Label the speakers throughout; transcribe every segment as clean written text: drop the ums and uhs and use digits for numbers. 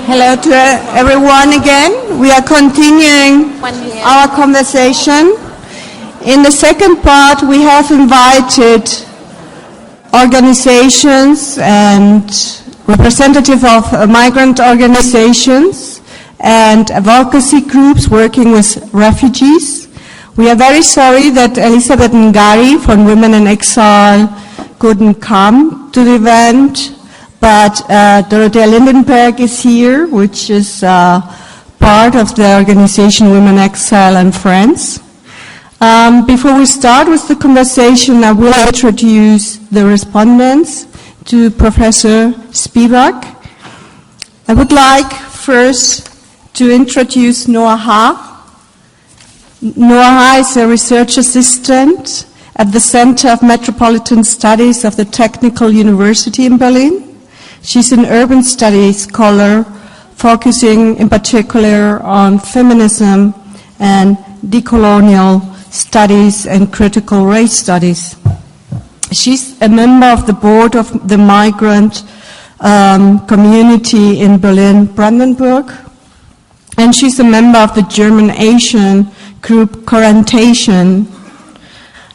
Speaker 1: Hello to everyone again. We are continuing our conversation. In the second part, we have invited organizations and representatives of migrant organizations and advocacy groups working with refugees. We are very sorry that Elisabeth Ngari from Women in Exile couldn't come to the event, but Dorothea Lindenberg is here, which is part of the organization Women Exile and Friends. Before we start with the conversation, I will introduce the respondents to Professor Spivak. I would like first to introduce Noah Ha. Noah Ha is a research assistant at the Center of Metropolitan Studies of the Technical University in Berlin. She's an urban studies scholar focusing in particular on feminism and decolonial studies and critical race studies. She's a member of the board of the migrant community in Berlin-Brandenburg, and she's a member of the German Asian group Quarantation,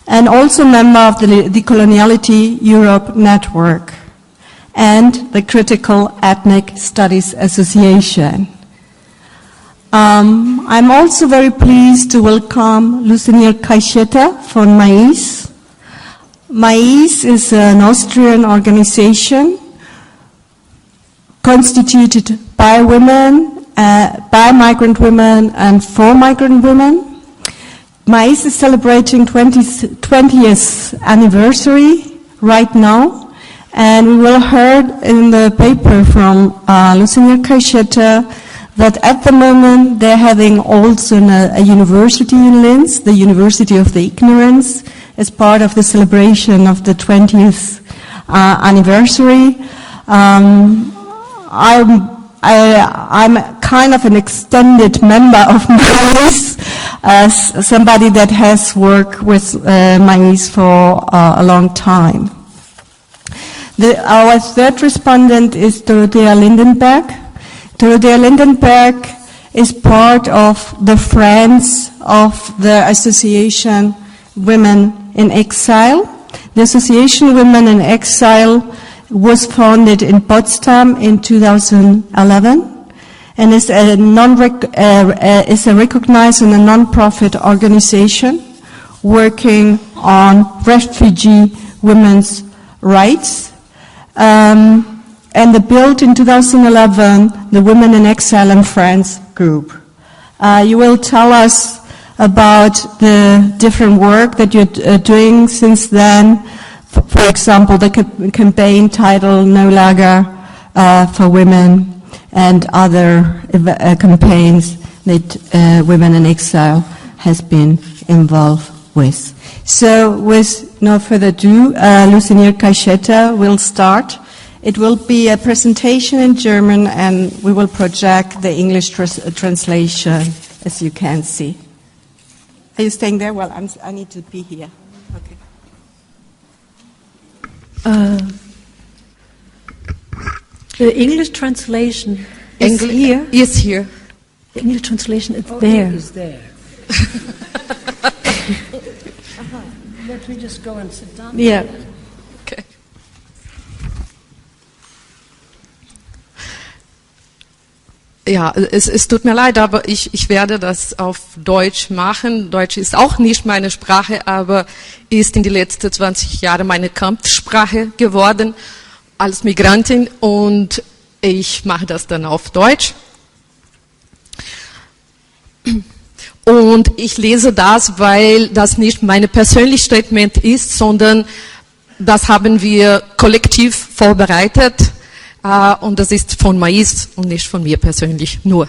Speaker 1: and also member of the Decoloniality Europe Network and the Critical Ethnic Studies Association. I'm also very pleased to welcome Lucinier Kaicheta from MAIS. MAIS is an Austrian organization constituted by women, by migrant women and for migrant women. MAIS is celebrating 20th anniversary right now. And we will hear in the paper from Lucinier Kaicheta that at the moment they're having also a university in Linz, the University of the Ignorance, as part of the celebration of the 20th anniversary. I'm kind of an extended member of MAIS, as somebody that has worked with MAIS for a long time. Our third respondent is Dorothea Lindenberg. Dorothea Lindenberg is part of the Friends of the Association Women in Exile. The Association Women in Exile was founded in Potsdam in 2011 and is a recognized and a non-profit organization working on refugee women's rights. And they built in 2011 the Women in Exile and Friends group. You will tell us about the different work that you're doing since then. For example, the campaign titled No Lager for Women and other campaigns that Women in Exile has been involved with. So with no further ado, Lucinier Kaicheta will start. It will be a presentation in German and we will project the English translation, as you can see. Are you staying there? Well, I need to be here. Okay.
Speaker 2: The English translation is here.
Speaker 3: Is here.
Speaker 2: The English translation is there.
Speaker 4: It is there. Let me just go and sit down.
Speaker 2: Yeah.
Speaker 3: Okay. Ja, es tut mir leid, aber ich werde das auf Deutsch machen. Deutsch ist auch nicht meine Sprache, aber ist in die letzten 20 Jahre meine Kampfsprache geworden als Migrantin und ich mache das dann auf Deutsch. Und ich lese das, weil das nicht mein persönliches Statement ist, sondern das haben wir kollektiv vorbereitet. Und das ist von MAIS und nicht von mir persönlich nur.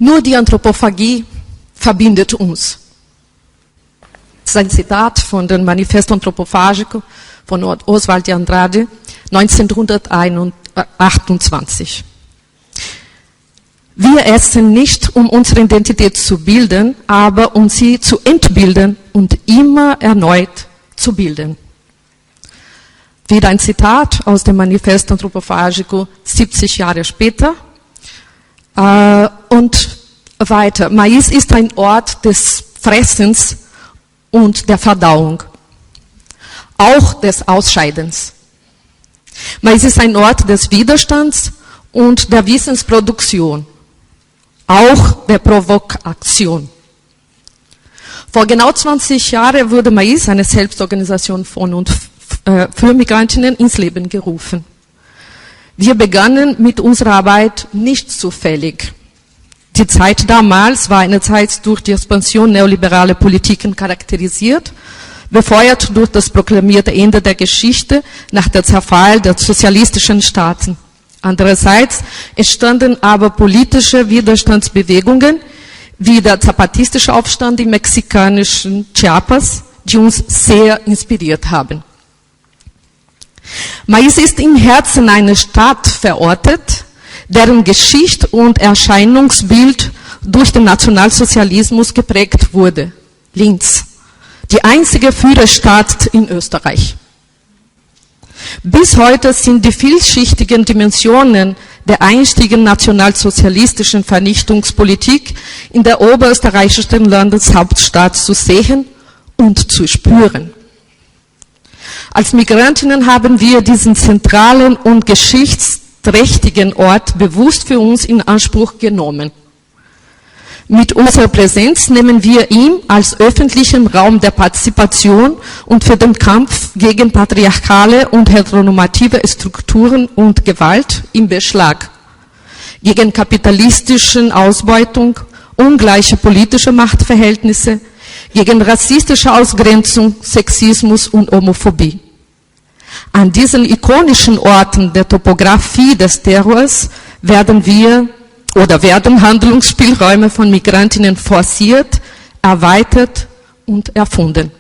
Speaker 3: Nur die Anthropophagie verbindet uns. Das ist ein Zitat von dem Manifesto Antropophagico von Oswald de Andrade, 1928. Wir essen nicht, um unsere Identität zu bilden, aber um sie zu entbilden und immer erneut zu bilden. Wieder ein Zitat aus dem Manifesto Antropophagico 70 Jahre später. Und weiter. Mais ist ein Ort des Fressens und der Verdauung, auch des Ausscheidens. Mais ist ein Ort des Widerstands und der Wissensproduktion, auch der Provokation. Vor genau 20 Jahren wurde Mais, eine Selbstorganisation von und für Migrantinnen, ins Leben gerufen. Wir begannen mit unserer Arbeit nicht zufällig. Die Zeit damals war eine Zeit durch die Expansion neoliberaler Politiken charakterisiert, befeuert durch das proklamierte Ende der Geschichte nach der Zerfall der sozialistischen Staaten. Andererseits entstanden aber politische Widerstandsbewegungen, wie der zapatistische Aufstand im mexikanischen Chiapas, die uns sehr inspiriert haben. Mais ist im Herzen einer Stadt verortet, deren Geschichte und Erscheinungsbild durch den Nationalsozialismus geprägt wurde. Linz, die einzige Führerstadt in Österreich. Bis heute sind die vielschichtigen Dimensionen der einstigen nationalsozialistischen Vernichtungspolitik in der oberösterreichischen Landeshauptstadt zu sehen und zu spüren. Als Migrantinnen haben wir diesen zentralen und geschichtsträchtigen Ort bewusst für uns in Anspruch genommen. Mit unserer Präsenz nehmen wir ihn als öffentlichen Raum der Partizipation und für den Kampf gegen patriarchale und heteronormative Strukturen und Gewalt in Beschlag, gegen kapitalistische Ausbeutung, ungleiche politische Machtverhältnisse, gegen rassistische Ausgrenzung, Sexismus und Homophobie. An diesen ikonischen Orten der Topographie des Terrors werden Handlungsspielräume von Migrantinnen forciert, erweitert und erfunden.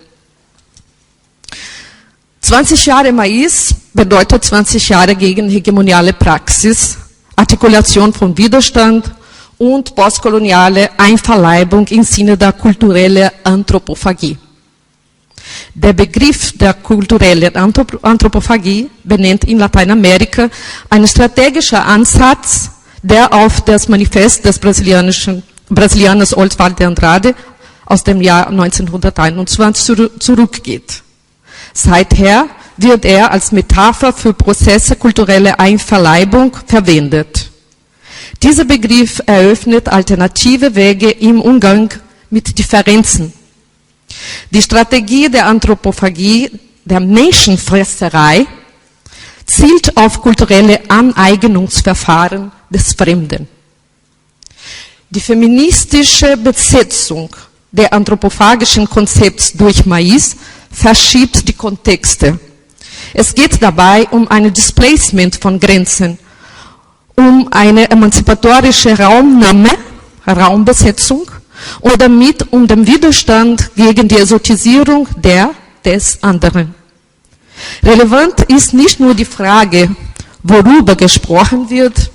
Speaker 3: 20 Jahre Mais bedeutet 20 Jahre gegen hegemoniale Praxis, Artikulation von Widerstand und postkoloniale Einverleibung im Sinne der kulturellen Anthropophagie. Der Begriff der kulturellen Anthropophagie benennt in Lateinamerika einen strategischen Ansatz, der auf das Manifest des Brasilianers Oswald de Andrade aus dem Jahr 1921 zurückgeht. Seither wird er als Metapher für Prozesse kultureller Einverleibung verwendet. Dieser Begriff eröffnet alternative Wege im Umgang mit Differenzen. Die Strategie der Anthropophagie, der Menschenfresserei, zielt auf kulturelle Aneignungsverfahren des Fremden. Die feministische Besetzung der anthropophagischen Konzepts durch Mais verschiebt die Kontexte. Es geht dabei um ein Displacement von Grenzen, um eine emanzipatorische Raumbesetzung und damit um den Widerstand gegen die Exotisierung des anderen. Relevant ist nicht nur die Frage, worüber gesprochen wird,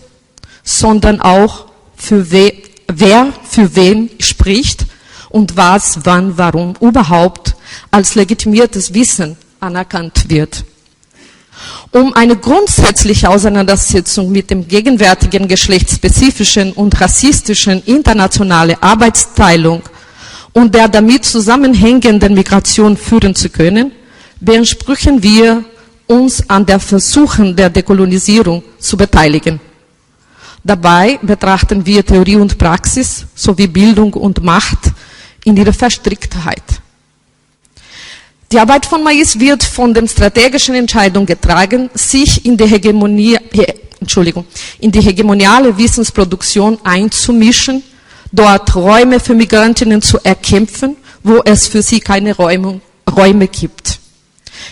Speaker 3: sondern auch, wer für wen spricht und was, wann, warum überhaupt als legitimiertes Wissen anerkannt wird. Um eine grundsätzliche Auseinandersetzung mit dem gegenwärtigen geschlechtsspezifischen und rassistischen internationalen Arbeitsteilung und der damit zusammenhängenden Migration führen zu können, beanspruchen wir, uns an der Versuchen der Dekolonisierung zu beteiligen. Dabei betrachten wir Theorie und Praxis sowie Bildung und Macht in ihrer Verstricktheit. Die Arbeit von Mais wird von der strategischen Entscheidung getragen, sich in die hegemoniale Wissensproduktion einzumischen, dort Räume für Migrantinnen zu erkämpfen, wo es für sie keine Räume gibt.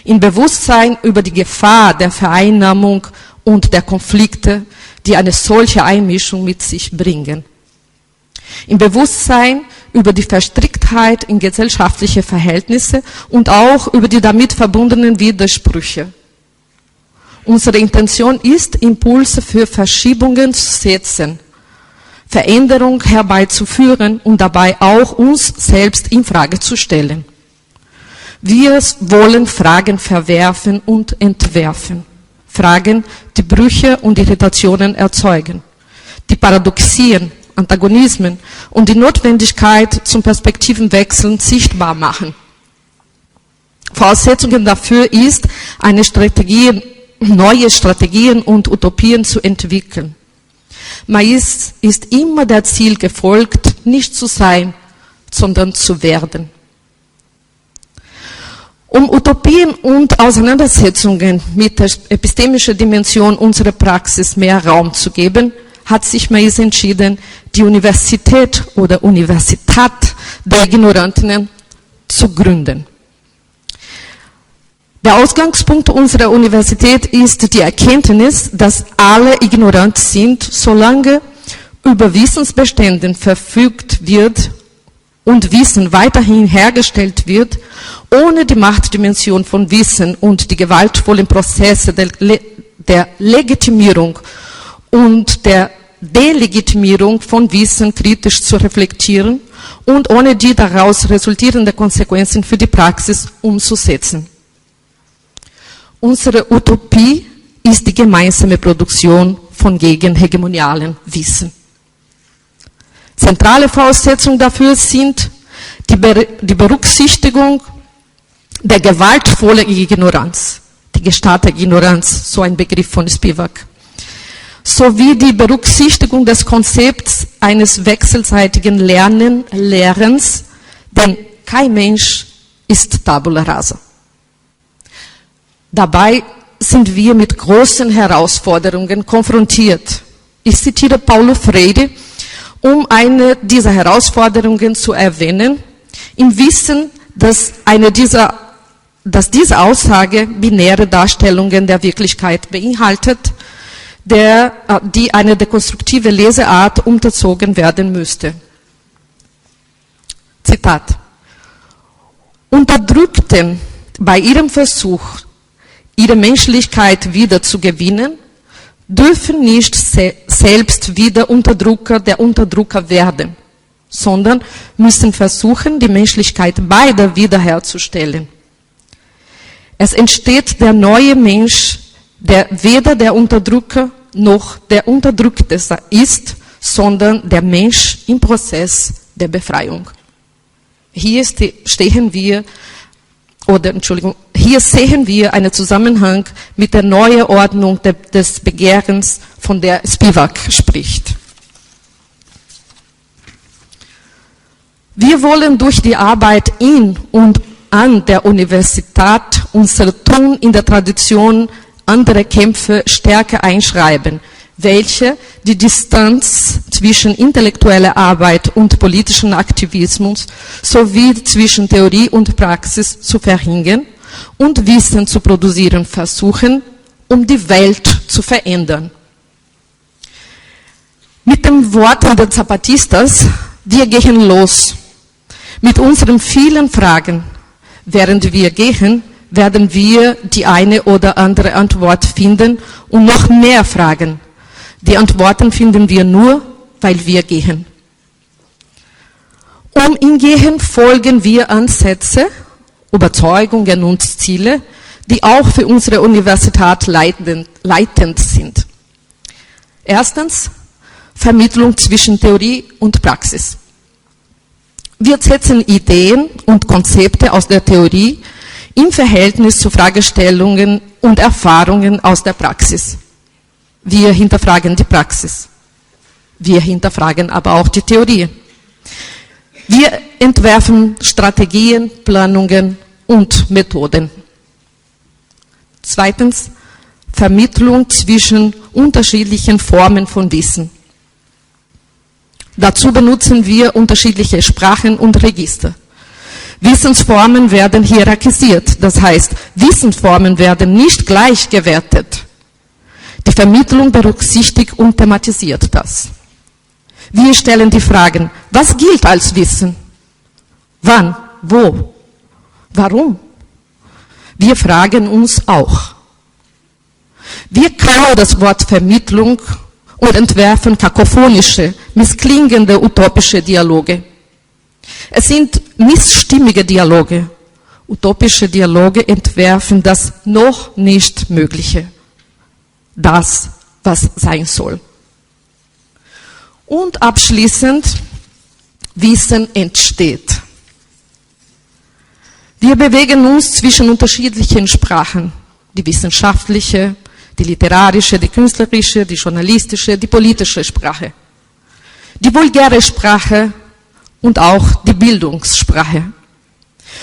Speaker 3: Im Bewusstsein über die Gefahr der Vereinnahmung und der Konflikte, die eine solche Einmischung mit sich bringen. Im Bewusstsein über die Verstricktheit in gesellschaftliche Verhältnisse und auch über die damit verbundenen Widersprüche. Unsere Intention ist, Impulse für Verschiebungen zu setzen, Veränderung herbeizuführen und dabei auch uns selbst in Frage zu stellen. Wir wollen Fragen verwerfen und entwerfen. Fragen, die Brüche und Irritationen erzeugen, die Paradoxien, Antagonismen und die Notwendigkeit zum Perspektivenwechseln sichtbar machen. Voraussetzungen dafür ist, neue Strategien und Utopien zu entwickeln. Mais ist immer der Ziel gefolgt, nicht zu sein, sondern zu werden. Um Utopien und Auseinandersetzungen mit der epistemischen Dimension unserer Praxis mehr Raum zu geben, hat sich Mais entschieden, die Universität oder Universitat der Ignorantinnen zu gründen. Der Ausgangspunkt unserer Universität ist die Erkenntnis, dass alle ignorant sind, solange über Wissensbestände verfügt wird und Wissen weiterhin hergestellt wird, ohne die Machtdimension von Wissen und die gewaltvollen Prozesse der Legitimierung und der Delegitimierung von Wissen kritisch zu reflektieren und ohne die daraus resultierenden Konsequenzen für die Praxis umzusetzen. Unsere Utopie ist die gemeinsame Produktion von gegenhegemonialen Wissen. Zentrale Voraussetzungen dafür sind die Berücksichtigung der gewaltvollen Ignoranz, die Gestalt der Ignoranz, so ein Begriff von Spivak, sowie die Berücksichtigung des Konzepts eines wechselseitigen Lehrens, denn kein Mensch ist Tabula rasa. Dabei sind wir mit großen Herausforderungen konfrontiert. Ich zitiere Paulo Freire, um eine dieser Herausforderungen zu erwähnen, im Wissen, dass diese Aussage binäre Darstellungen der Wirklichkeit beinhaltet, die eine dekonstruktive Leseart unterzogen werden müsste. Zitat: Unterdrückten bei ihrem Versuch, ihre Menschlichkeit wieder zu gewinnen, dürfen nicht selbst wieder Unterdrücker der Unterdrücker werden, sondern müssen versuchen, die Menschlichkeit beider wiederherzustellen. Es entsteht der neue Mensch, der weder der Unterdrücker noch der Unterdrückte ist, sondern der Mensch im Prozess der Befreiung. Hier sehen wir einen Zusammenhang mit der neuen Ordnung des Begehrens, von der Spivak spricht. Wir wollen durch die Arbeit in und an der Universität unser Tun in der Tradition anderer Kämpfe stärker einschreiben, welche die Distanz zwischen intellektueller Arbeit und politischem Aktivismus sowie zwischen Theorie und Praxis zu verringern und Wissen zu produzieren versuchen, um die Welt zu verändern. Mit den Worten der Zapatistas: Wir gehen los. Mit unseren vielen Fragen, während wir gehen, werden wir die eine oder andere Antwort finden und noch mehr Fragen. Die Antworten finden wir nur, weil wir gehen. Im Gehen folgen wir Ansätze, Überzeugungen und Ziele, die auch für unsere Universität leitend sind. Erstens, Vermittlung zwischen Theorie und Praxis. Wir setzen Ideen und Konzepte aus der Theorie im Verhältnis zu Fragestellungen und Erfahrungen aus der Praxis. Wir hinterfragen die Praxis. Wir hinterfragen aber auch die Theorie. Wir entwerfen Strategien, Planungen und Methoden. Zweitens, Vermittlung zwischen unterschiedlichen Formen von Wissen. Dazu benutzen wir unterschiedliche Sprachen und Register. Wissensformen werden hierarchisiert, das heißt, Wissensformen werden nicht gleich gewertet. Die Vermittlung berücksichtigt und thematisiert das. Wir stellen die Fragen: Was gilt als Wissen? Wann? Wo? Warum? Wir fragen uns auch. Wir klauen das Wort Vermittlung und entwerfen kakophonische, missklingende, utopische Dialoge. Es sind missstimmige Dialoge. Utopische Dialoge entwerfen das noch nicht Mögliche. Das, was sein soll. Und abschließend, Wissen entsteht. Wir bewegen uns zwischen unterschiedlichen Sprachen. Die wissenschaftliche, die literarische, die künstlerische, die journalistische, die politische Sprache. Die vulgäre Sprache und auch die Bildungssprache.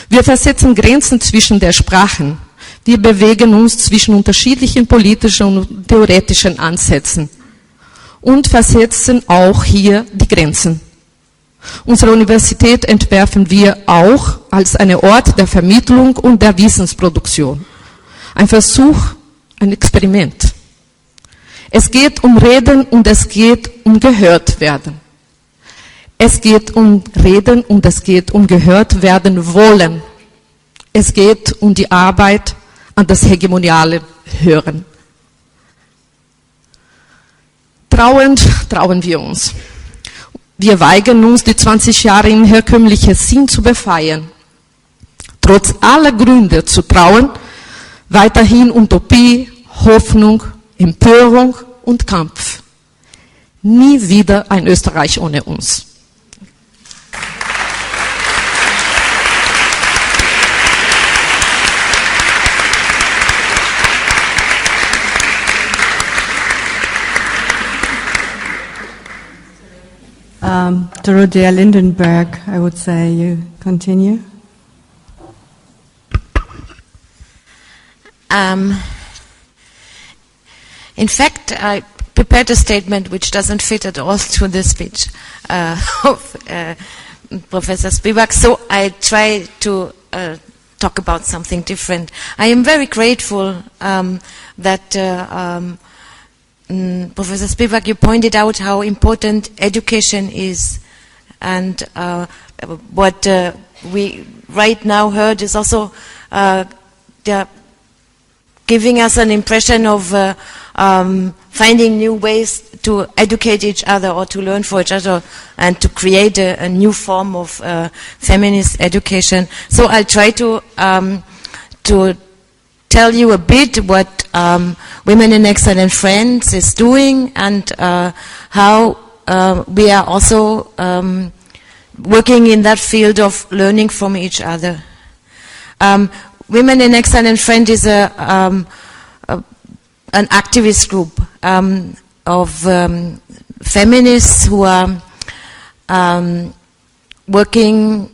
Speaker 3: Wir versetzen Grenzen zwischen der Sprachen. Wir bewegen uns zwischen unterschiedlichen politischen und theoretischen Ansätzen und versetzen auch hier die Grenzen. Unsere Universität entwerfen wir auch als einen Ort der Vermittlung und der Wissensproduktion. Ein Versuch, ein Experiment. Es geht um Reden und es geht um gehört werden. Es geht um Reden und es geht um gehört werden wollen. Es geht um die Arbeit an das hegemoniale Hören. Trauend trauen wir uns. Wir weigern uns, die 20 Jahre im herkömmlichen Sinn zu befreien. Trotz aller Gründe zu trauen, weiterhin Utopie, Hoffnung, Empörung und Kampf. Nie wieder ein Österreich ohne uns.
Speaker 1: Dorothea Lindenberg, I would say you continue.
Speaker 5: In fact, I prepared a statement which doesn't fit at all to the speech of Professor Spivak, so I try to talk about something different. I am very grateful that Professor Spivak, you pointed out how important education is, and what we right now heard is also giving us an impression of finding new ways to educate each other or to learn for each other and to create a new form of feminist education. So I'll try to tell you a bit what Women in Exile and Friends is doing, and how we are also working in that field of learning from each other. Women in Exile and Friends is an activist group of feminists who are working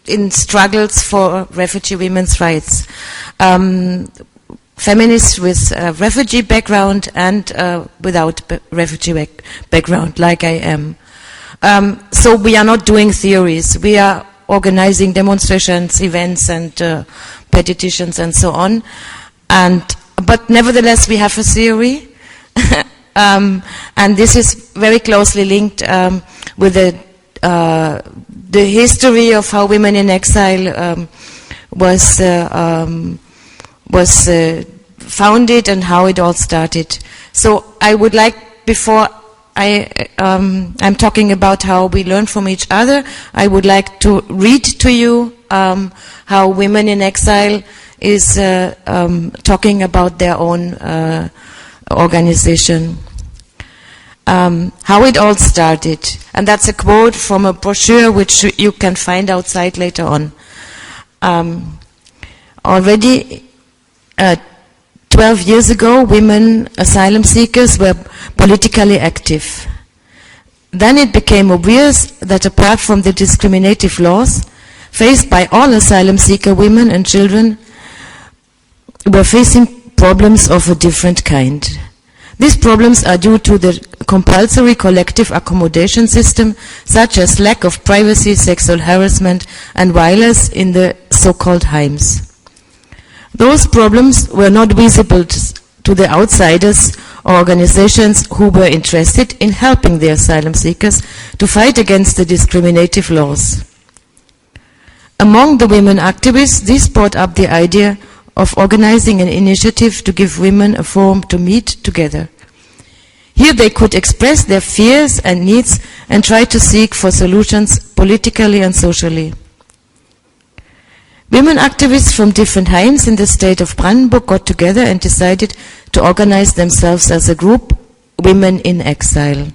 Speaker 5: in struggles for refugee women's rights. Feminists with a refugee background and without refugee background, like I am. So we are not doing theories. We are organizing demonstrations, events, and petitions, and so on. But nevertheless, we have a theory, and this is very closely linked with the history of how Women in Exile was founded and how it all started. So I would like, before I'm talking about how we learn from each other, I would like to read to you how Women in Exile is talking about their own organization. How it all started. And that's a quote from a brochure which you can find outside later on. Already 12 years ago, women asylum seekers were politically active. Then it became obvious that apart from the discriminative laws faced by all asylum seeker women and children, were facing problems of a different kind. These problems are due to the compulsory collective accommodation system, such as lack of privacy, sexual harassment, and violence in the so-called heims. Those problems were not visible to the outsiders or organizations who were interested in helping the asylum seekers to fight against the discriminative laws. Among the women activists, this brought up the idea of organizing an initiative to give women a forum to meet together. Here they could express their fears and needs and try to seek for solutions politically and socially. Women activists from different heims in the state of Brandenburg got together and decided to organize themselves as a group, Women in Exile.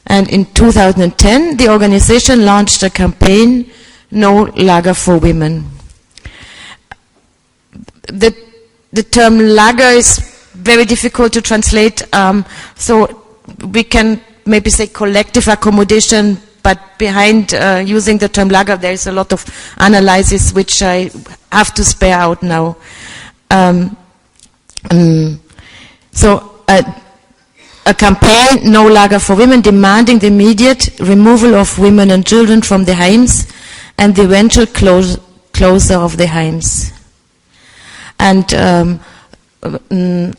Speaker 5: And in 2010, the organization launched a campaign, No Lager for Women. The term Lager is very difficult to translate, so we can maybe say collective accommodation, but behind using the term Lager there is a lot of analysis which I have to spare out now. A campaign, No Lager for Women, demanding the immediate removal of women and children from the heims and the eventual closure of the heims. And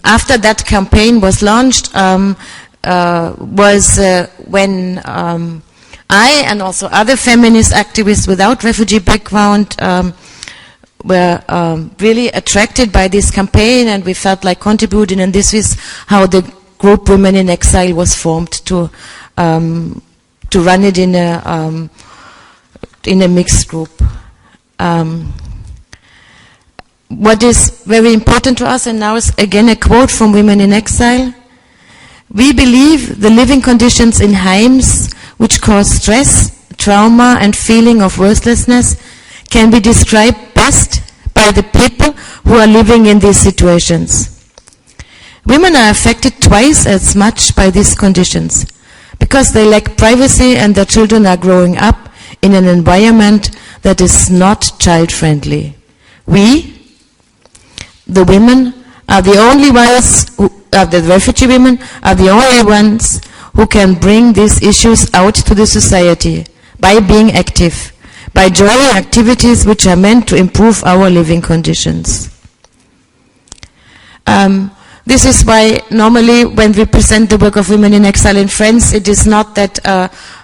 Speaker 5: after that campaign was launched, was when I and also other feminist activists without refugee background were really attracted by this campaign, and we felt like contributing, and this is how the group Women in Exile was formed to run it in a mixed group. What is very important to us, and now is again a quote from Women in Exile: "We believe the living conditions in heims which cause stress, trauma and feeling of worthlessness can be described best by the people who are living in these situations. Women are affected twice as much by these conditions because they lack privacy and their children are growing up in an environment that is not child-friendly. We, the women, are the only ones, the refugee women, are the only ones who can bring these issues out to the society by being active, by joining activities which are meant to improve our living conditions." This is why normally when we present the work of Women in Exile in France, it is not that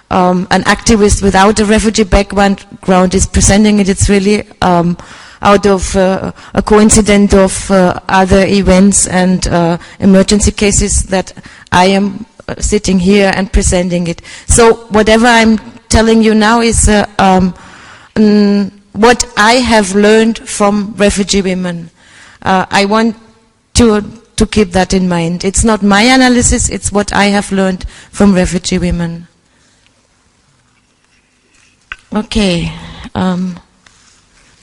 Speaker 5: an activist without a refugee background is presenting it. It's really out of a coincidence of other events and emergency cases that I am sitting here and presenting it. So whatever I'm telling you now is what I have learned from refugee women. I want to keep that in mind. It's not my analysis, it's what I have learned from refugee women. Okay.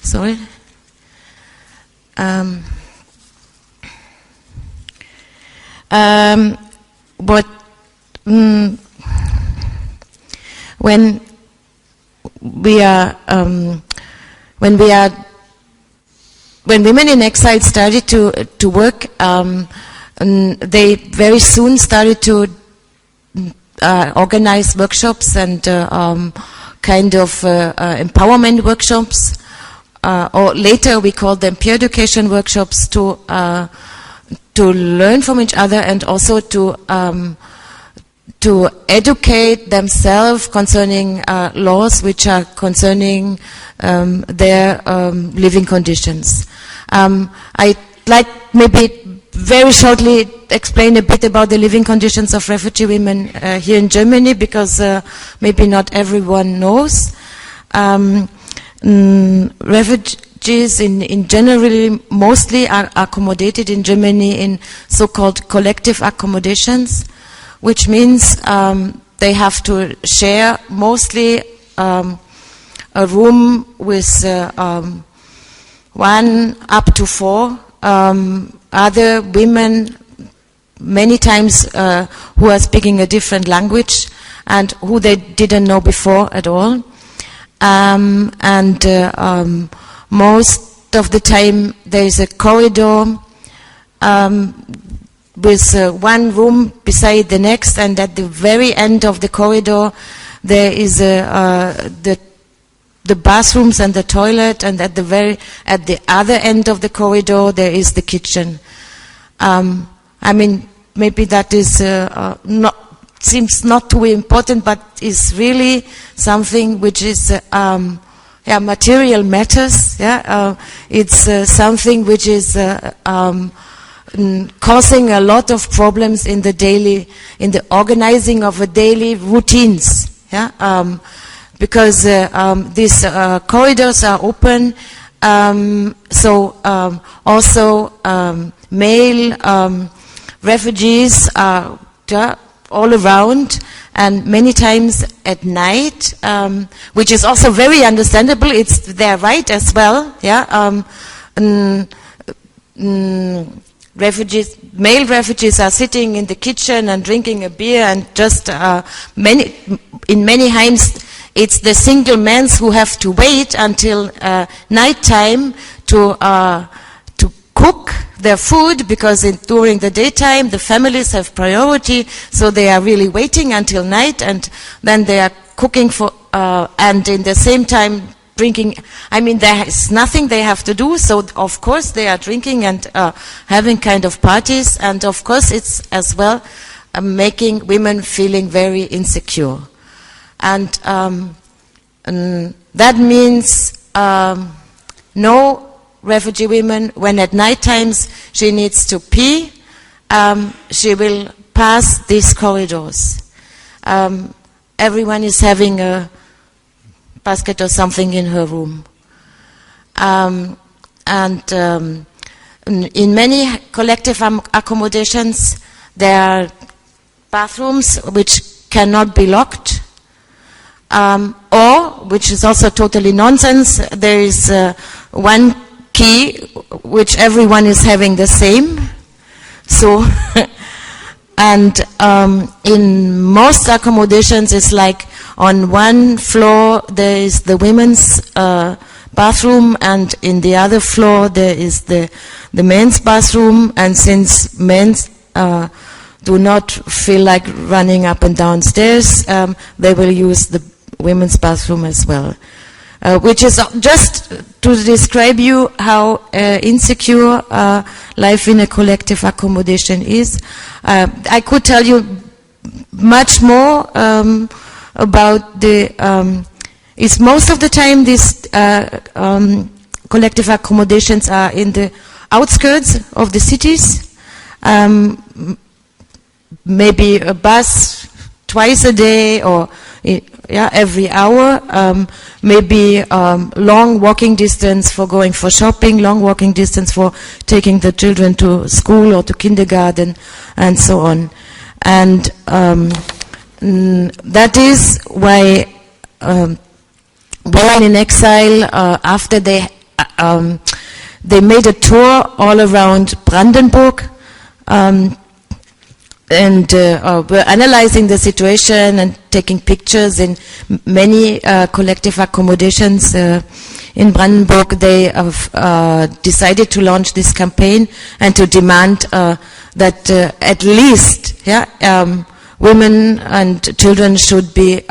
Speaker 5: Sorry. When Women in Exile started to work, they very soon started to organize workshops and kind of empowerment workshops, or later we called them peer education workshops, to learn from each other and also to educate themselves concerning laws which are concerning their living conditions. I'd like maybe very shortly explain a bit about the living conditions of refugee women here in Germany, because maybe not everyone knows. Refugees in generally mostly are accommodated in Germany in so-called collective accommodations, which means they have to share mostly a room with 1 up to 4 other women, many times who are speaking a different language and who they didn't know before at all. Most of the time there is a corridor with one room beside the next, and at the very end of the corridor there is the bathrooms and the toilet, and at the other end of the corridor there is the kitchen. I mean, maybe that is seems not too important, but is really something which is material matters. It's something which is causing a lot of problems in the organizing of the daily routines. Because these corridors are open, so also male refugees are all around, and many times at night, which is also very understandable. It's their right as well. Male refugees are sitting in the kitchen and drinking a beer, and just in many homes, it's the single men who have to wait until night time to cook their food, because during the daytime the families have priority, so they are really waiting until night, and then they are cooking and in the same time drinking. I mean, there is nothing they have to do, so of course they are drinking and having kind of parties, and of course it's as well making women feeling very insecure. And that means no refugee women, when at night times she needs to pee, she will pass these corridors. Everyone is having a basket or something in her room. In many collective accommodations, there are bathrooms which cannot be locked, or, which is also totally nonsense, there is one key which everyone is having the same. So, and in most accommodations it's like on one floor there is the women's bathroom, and in the other floor there is the men's bathroom, and since men do not feel like running up and down stairs, they will use the women's bathroom as well. Which is just to describe you how insecure life in a collective accommodation is. I could tell you much more about it's most of the time these collective accommodations are in the outskirts of the cities. Maybe a bus twice a day, or every hour, maybe long walking distance for going for shopping, long walking distance for taking the children to school or to kindergarten, and so on. And that is why women in exile, after they made a tour all around Brandenburg, and we're analyzing the situation and taking pictures in many collective accommodations in Brandenburg. They have decided to launch this campaign and to demand that at least women and children should be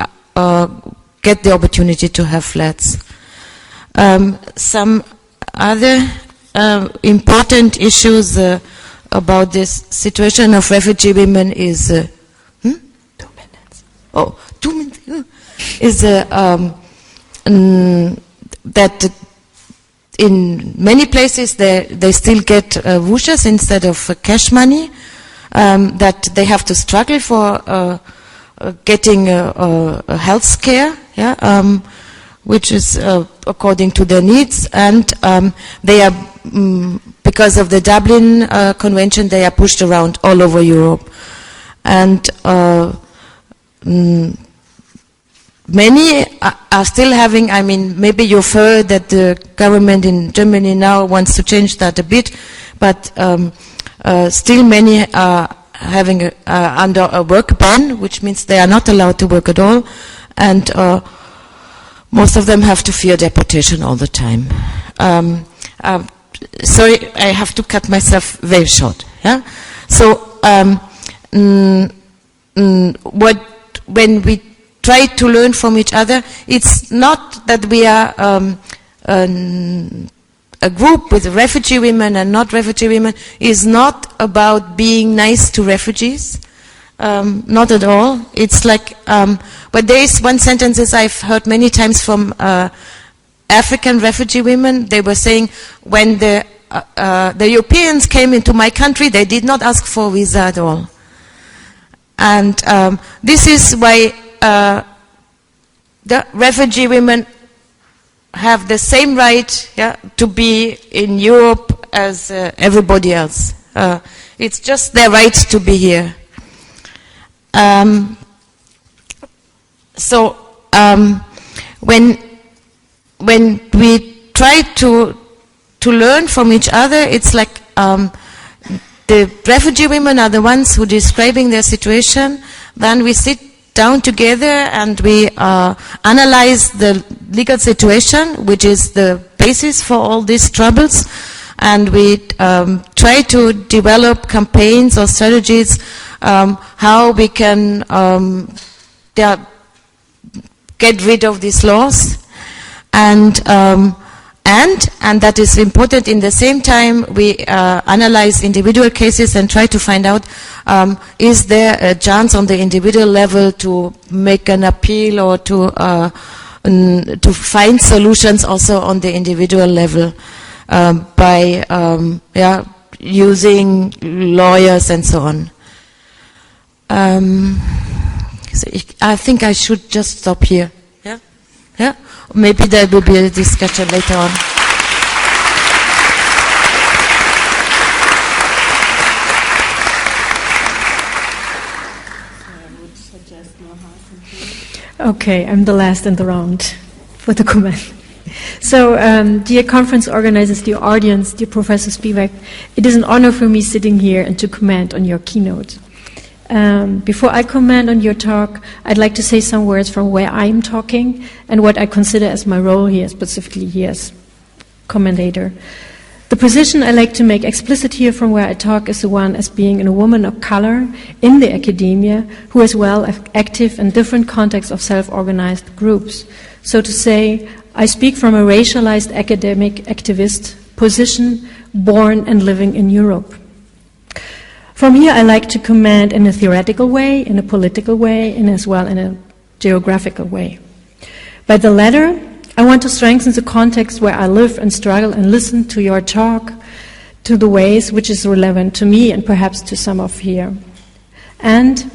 Speaker 5: get the opportunity to have flats. Some other important issues about this situation of refugee women is 2 minutes. Oh, 2 minutes. Is that in many places they still get vouchers instead of cash money. That they have to struggle for getting health care, which is according to their needs, and they are. Because of the Dublin Convention, they are pushed around all over Europe. And many are still having, I mean, maybe you've heard that the government in Germany now wants to change that a bit, but still many are having under a work ban, which means they are not allowed to work at all, and most of them have to fear deportation all the time. Sorry, I have to cut myself very short. So, when we try to learn from each other, it's not that we are a group with refugee women and not refugee women. Is not about being nice to refugees. Not at all. It's like, but there is one sentence I've heard many times from African refugee women, they were saying when the Europeans came into my country, they did not ask for visa at all. And this is why the refugee women have the same right to be in Europe as everybody else. It's just their right to be here. So when we try to learn from each other, it's like the refugee women are the ones who are describing their situation. Then we sit down together and we analyze the legal situation, which is the basis for all these troubles, and we try to develop campaigns or strategies how we can get rid of these laws, and that is important. In the same time, we analyze individual cases and try to find out is there a chance on the individual level to make an appeal or to find solutions also on the individual level by using lawyers and so on. I think I should just stop here. Yeah? Maybe there will be a discussion later on.
Speaker 2: Okay, I'm the last in the round for the comment. So, dear conference organizers, dear audience, dear Professor Spivak, it is an honor for me sitting here and to comment on your keynote. Before I comment on your talk, I'd like to say some words from where I'm talking and what I consider as my role here, specifically here as commentator. The position I like to make explicit here from where I talk is the one as being a woman of color in the academia who is well active in different contexts of self-organized groups. So to say, I speak from a racialized academic activist position born and living in Europe. From here, I like to comment in a theoretical way, in a political way, and as well in a geographical way. By the latter, I want to strengthen the context where I live and struggle and listen to your talk, to the ways which is relevant to me and perhaps to some of here. And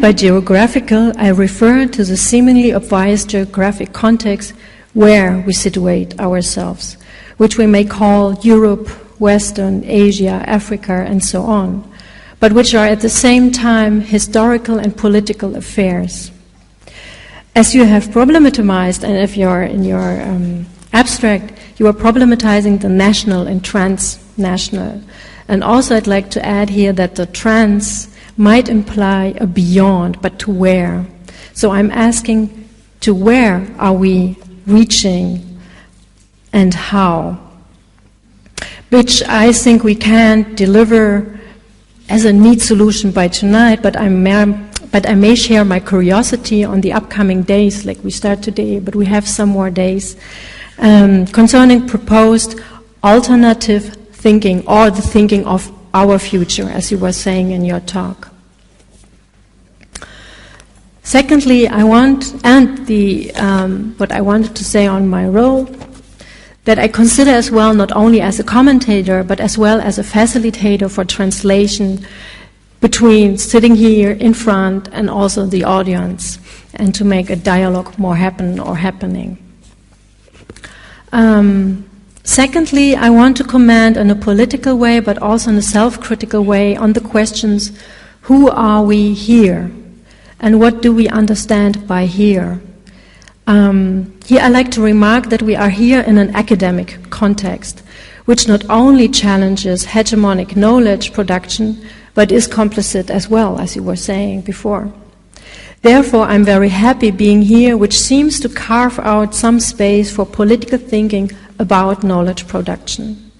Speaker 2: by geographical, I refer to the seemingly obvious geographic context where we situate ourselves, which we may call Europe, Western, Asia, Africa, and so on, but which are at the same time historical and political affairs. As you have problematized, and if you're in your abstract, you are problematizing the national and transnational. And also I'd like to add here that the trans might imply a beyond, but to where? So I'm asking, to where are we reaching and how? Which I think we can't deliver as a neat solution by tonight, but I may share my curiosity on the upcoming days, like we start today, but we have some more days, concerning proposed alternative thinking, or the thinking of our future, as you were saying in your talk. Secondly, what I wanted to say on my role, that I consider as well not only as a commentator, but as well as a facilitator for translation between sitting here in front and also the audience, and to make a dialogue more happening. Secondly, I want to comment in a political way, but also in a self-critical way on the questions, who are we here? And what do we understand by here? Here I like to remark that we are here in an academic context, which not only challenges hegemonic knowledge production, but is complicit as well, as you were saying before. Therefore, I'm very happy being here, which seems to carve out some space for political thinking about knowledge production.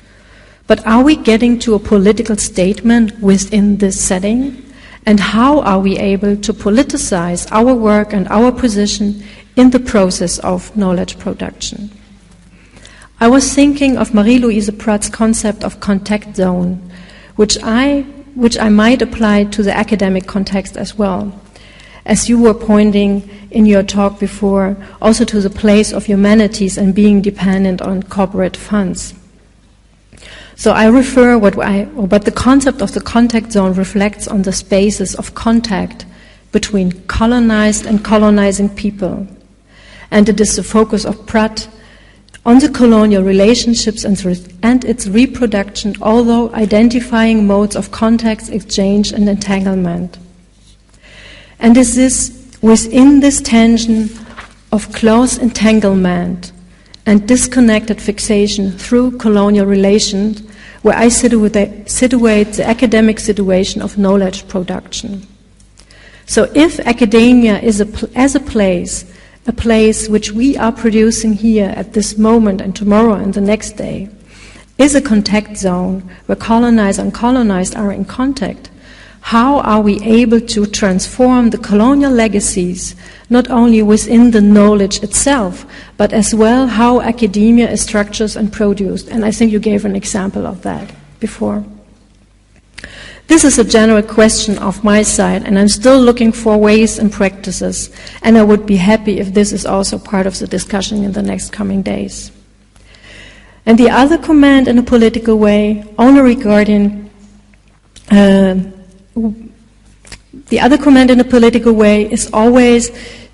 Speaker 2: But are we getting to a political statement within this setting? And how are we able to politicize our work and our position in the process of knowledge production? I was thinking of Marie-Louise Pratt's concept of contact zone, which I might apply to the academic context as well. as you were pointing in your talk before, also to the place of humanities and being dependent on corporate funds. So I refer what the concept of the contact zone reflects on the spaces of contact between colonized and colonizing people. And it is the focus of Pratt on the colonial relationships and its reproduction, although identifying modes of contact, exchange and entanglement. And it is within this tension of close entanglement and disconnected fixation through colonial relations where I situate the academic situation of knowledge production. So if academia is a place which we are producing here at this moment and tomorrow and the next day, is a contact zone where colonized and colonized are in contact, how are we able to transform the colonial legacies, not only within the knowledge itself, but as well how academia is structured and produced? And I think you gave an example of that before. This is a general question of my side, and I'm still looking for ways and practices, and I would be happy if this is also part of the discussion in the next coming days. And the other comment in a political way, only regarding the other comment in a political way is always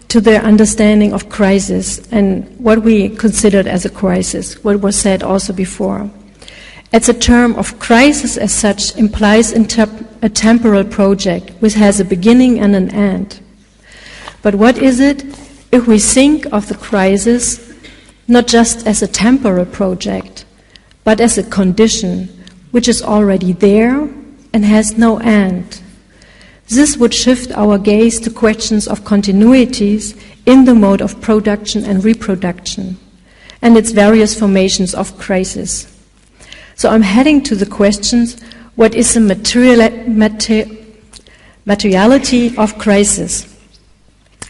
Speaker 2: to their understanding of crisis and what we considered as a crisis, what was said also before. It's a term of crisis as such implies a temporal project which has a beginning and an end. But what is it if we think of the crisis not just as a temporal project, but as a condition which is already there and has no end? This would shift our gaze to questions of continuities in the mode of production and reproduction and its various formations of crisis. So I'm heading to the questions, what is the materiality of crisis?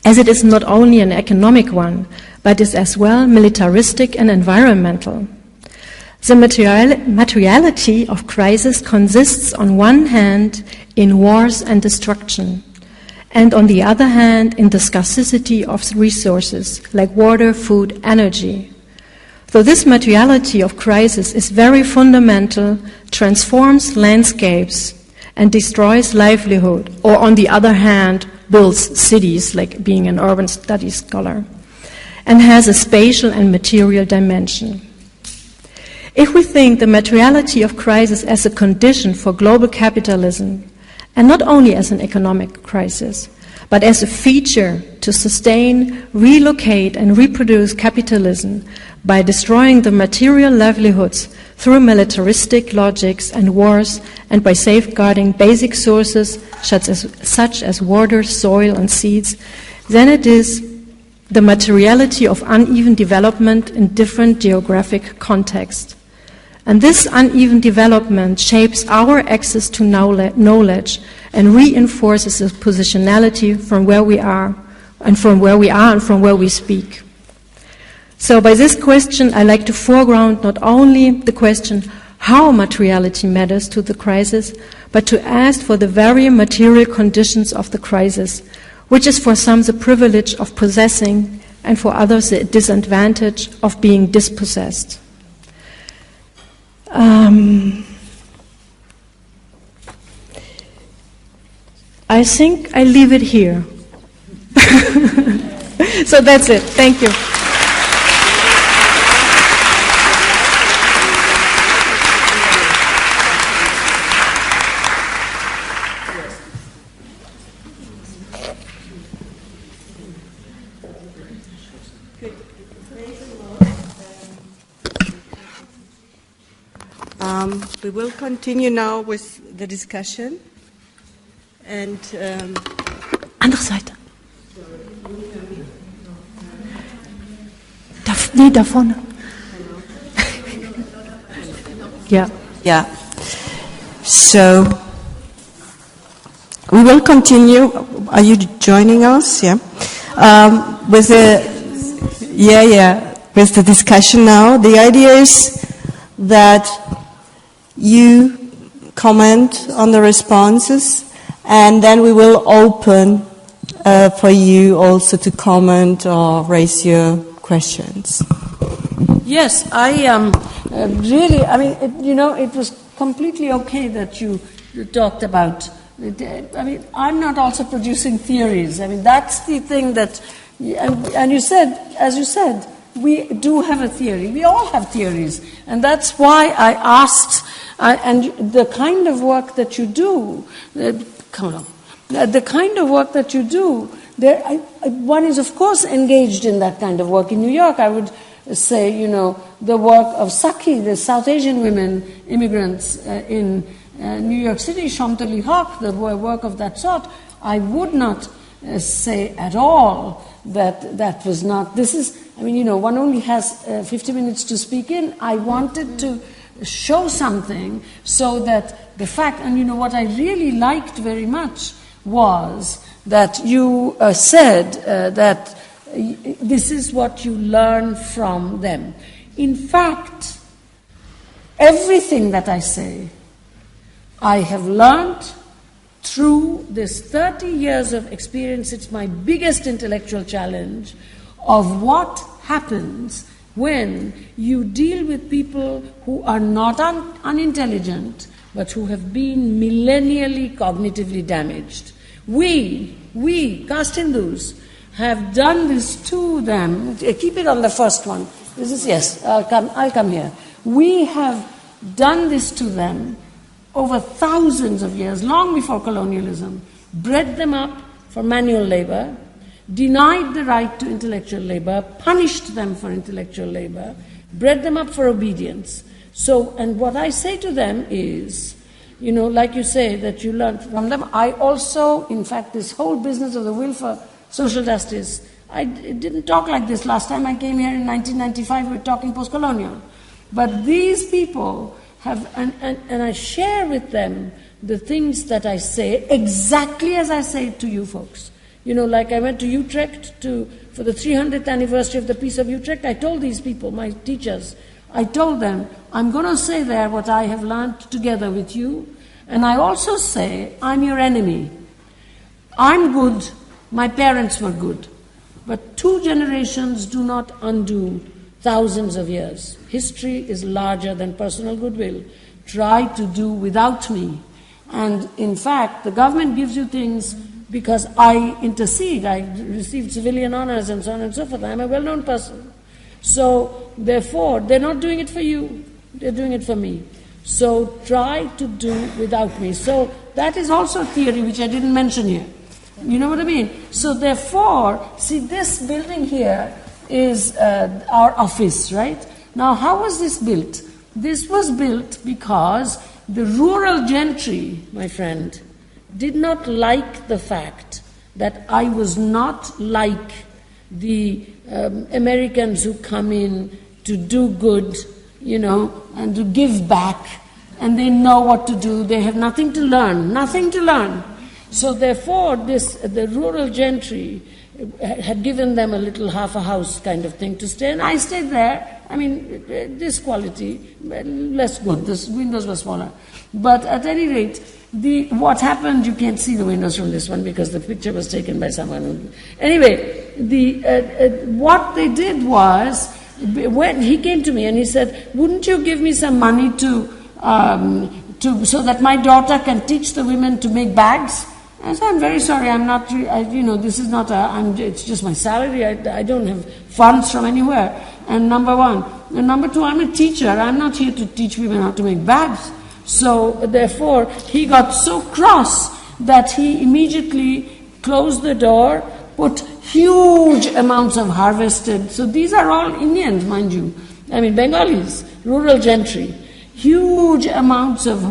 Speaker 2: As it is not only an economic one, but is as well militaristic and environmental. The materiality of crisis consists on one hand in wars and destruction, and on the other hand in the scarcity of resources like water, food, energy. So this materiality of crisis is very fundamental, transforms landscapes and destroys livelihood, or on the other hand builds cities, like being an urban studies scholar, and has a spatial and material dimension. If we think the materiality of crisis as a condition for global capitalism, and not only as an economic crisis, but as a feature to sustain, relocate and reproduce capitalism by destroying the material livelihoods through militaristic logics and wars and by safeguarding basic sources such as water, soil and seeds, then it is the materiality of uneven development in different geographic contexts. And this uneven development shapes our access to knowledge and reinforces the positionality from where we are and from where we speak. So by this question, I like to foreground not only the question how materiality matters to the crisis, but to ask for the very material conditions of the crisis, which is for some the privilege of possessing and for others the disadvantage of being dispossessed. I think I leave it here. So that's it. Thank you.
Speaker 1: We will continue now with the discussion. And
Speaker 4: andere Seite. Da vorne.
Speaker 2: Yeah.
Speaker 1: yeah. So we will continue. Are you joining us? Yeah. With the discussion now. The idea is that you comment on the responses, and then we will open for you also to comment or raise your questions.
Speaker 4: Yes, I really, I mean, it was completely okay that you talked about, I mean, I'm not also producing theories. I mean, that's the thing that, and you said, as you said, we do have a theory. We all have theories. And that's why I asked, and the kind of work that you do, the kind of work that you do, one is, of course, engaged in that kind of work. In New York, I would say, the work of Saki, the South Asian women, immigrants in New York City, Shamtali Haq, the work of that sort, I would not say at all that was not, this is, I mean, one only has 50 minutes to speak in. I wanted to show something so that the fact, and what I really liked very much was that you said that this is what you learn from them. In fact, everything that I say, I have learned through this 30 years of experience. It's my biggest intellectual challenge of what happens when you deal with people who are not unintelligent, but who have been millennially cognitively damaged. We, caste Hindus, have done this to them. Keep it on the first one. This is, yes, I'll come here. We have done this to them over thousands of years, long before colonialism, bred them up for manual labor, denied the right to intellectual labor, punished them for intellectual labor, bred them up for obedience. So, and what I say to them is, like you say, that you learn from them. I also, in fact, this whole business of the will for social justice, I didn't talk like this. Last time I came here in 1995, we were talking post-colonial. But these people have, and I share with them the things that I say exactly as I say it to you folks. Like I went to Utrecht for the 300th anniversary of the Peace of Utrecht. I told these people, my teachers, I told them, I'm going to say there what I have learned together with you, and I also say, I'm your enemy. I'm good, my parents were good, but 2 generations do not undo thousands of years. History is larger than personal goodwill. Try to do without me. And in fact, the government gives you things because I intercede. I received civilian honors and so on and so forth. I'm a well-known person. So, therefore, they're not doing it for you. They're doing it for me. So, try to do without me. So, that is also a theory which I didn't mention here. You know what I mean? So, therefore, see, this building here is our office, right? Now, how was this built? This was built because the rural gentry, my friend, did not like the fact that I was not like the Americans who come in to do good, and to give back, and they know what to do. They have nothing to learn. So therefore, the rural gentry had given them a little half a house kind of thing to stay, and I stayed there. I mean, this quality, less good. The windows were smaller. But at any rate, what happened, you can't see the windows from this one because the picture was taken by someone. Anyway, what they did was, when he came to me and he said, wouldn't you give me some money so that my daughter can teach the women to make bags? I said, I'm very sorry, I'm not, this is not it's just my salary, I don't have funds from anywhere. And number one. And number two, I'm a teacher, I'm not here to teach women how to make bags. So, therefore, he got so cross that he immediately closed the door, put huge amounts of harvested, so these are all Indians, mind you, Bengalis, rural gentry, huge amounts of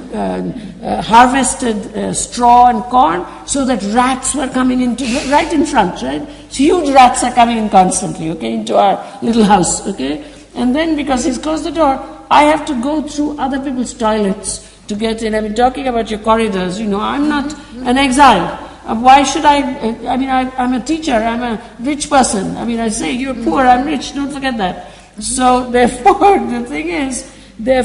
Speaker 4: harvested straw and corn, so that rats were coming into, right in front, right? Huge rats are coming in constantly, into our little house, And then because he's closed the door, I have to go through other people's toilets to get in. Talking about your corridors, I'm not an exile. Why should I'm a teacher, I'm a rich person. I say, you're poor, I'm rich, don't forget that. So, therefore, the thing is, we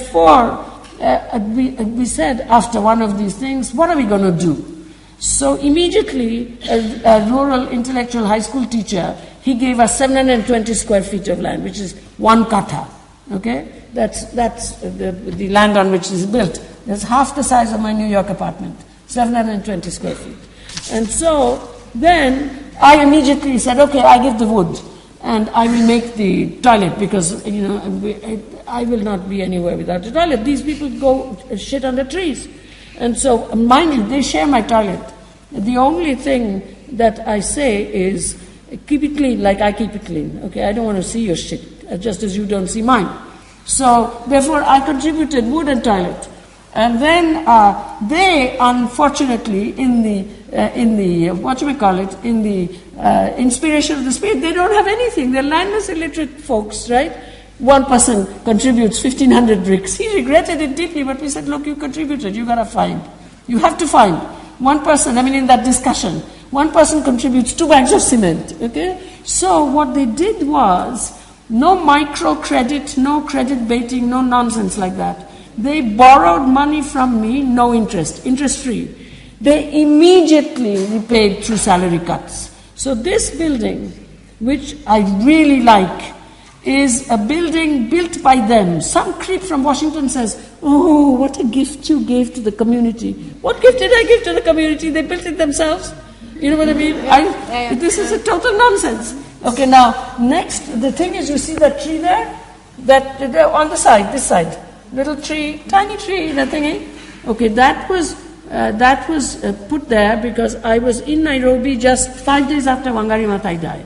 Speaker 4: said after one of these things, what are we going to do? So immediately, a rural intellectual high school teacher, he gave us 720 square feet of land, which is 1 kata. Okay, that's the land on which it is built. That's half the size of my New York apartment, 720 square feet. And so then I immediately said, okay, I give the wood, and I will make the toilet, because I will not be anywhere without a toilet. These people go shit under trees. And so, mind you, they share my toilet. The only thing that I say is, keep it clean like I keep it clean. Okay, I don't want to see your shit, just as you don't see mine. So, therefore, I contributed wood and toilet. And then they, unfortunately, in the inspiration of the spirit, they don't have anything. They're landless, illiterate folks, right? One person contributes 1,500 bricks. He regretted it deeply, but we said, look, you contributed, you gotta find. You have to find. One person, in that discussion, one person contributes 2 bags of cement, okay? So what they did was, no microcredit, no credit baiting, no nonsense like that. They borrowed money from me, no interest, interest-free. They immediately repaid through salary cuts. So this building, which I really like, is a building built by them. Some creep from Washington says, oh, what a gift you gave to the community. What gift did I give to the community? They built it themselves. You know what I mean? This is a total nonsense. Okay, now, next, the thing is, you see that tree there? That on the side, this side. Little tree, tiny tree, nothing, eh? Okay, that was put there because I was in Nairobi just 5 days after Wangari Maathai died.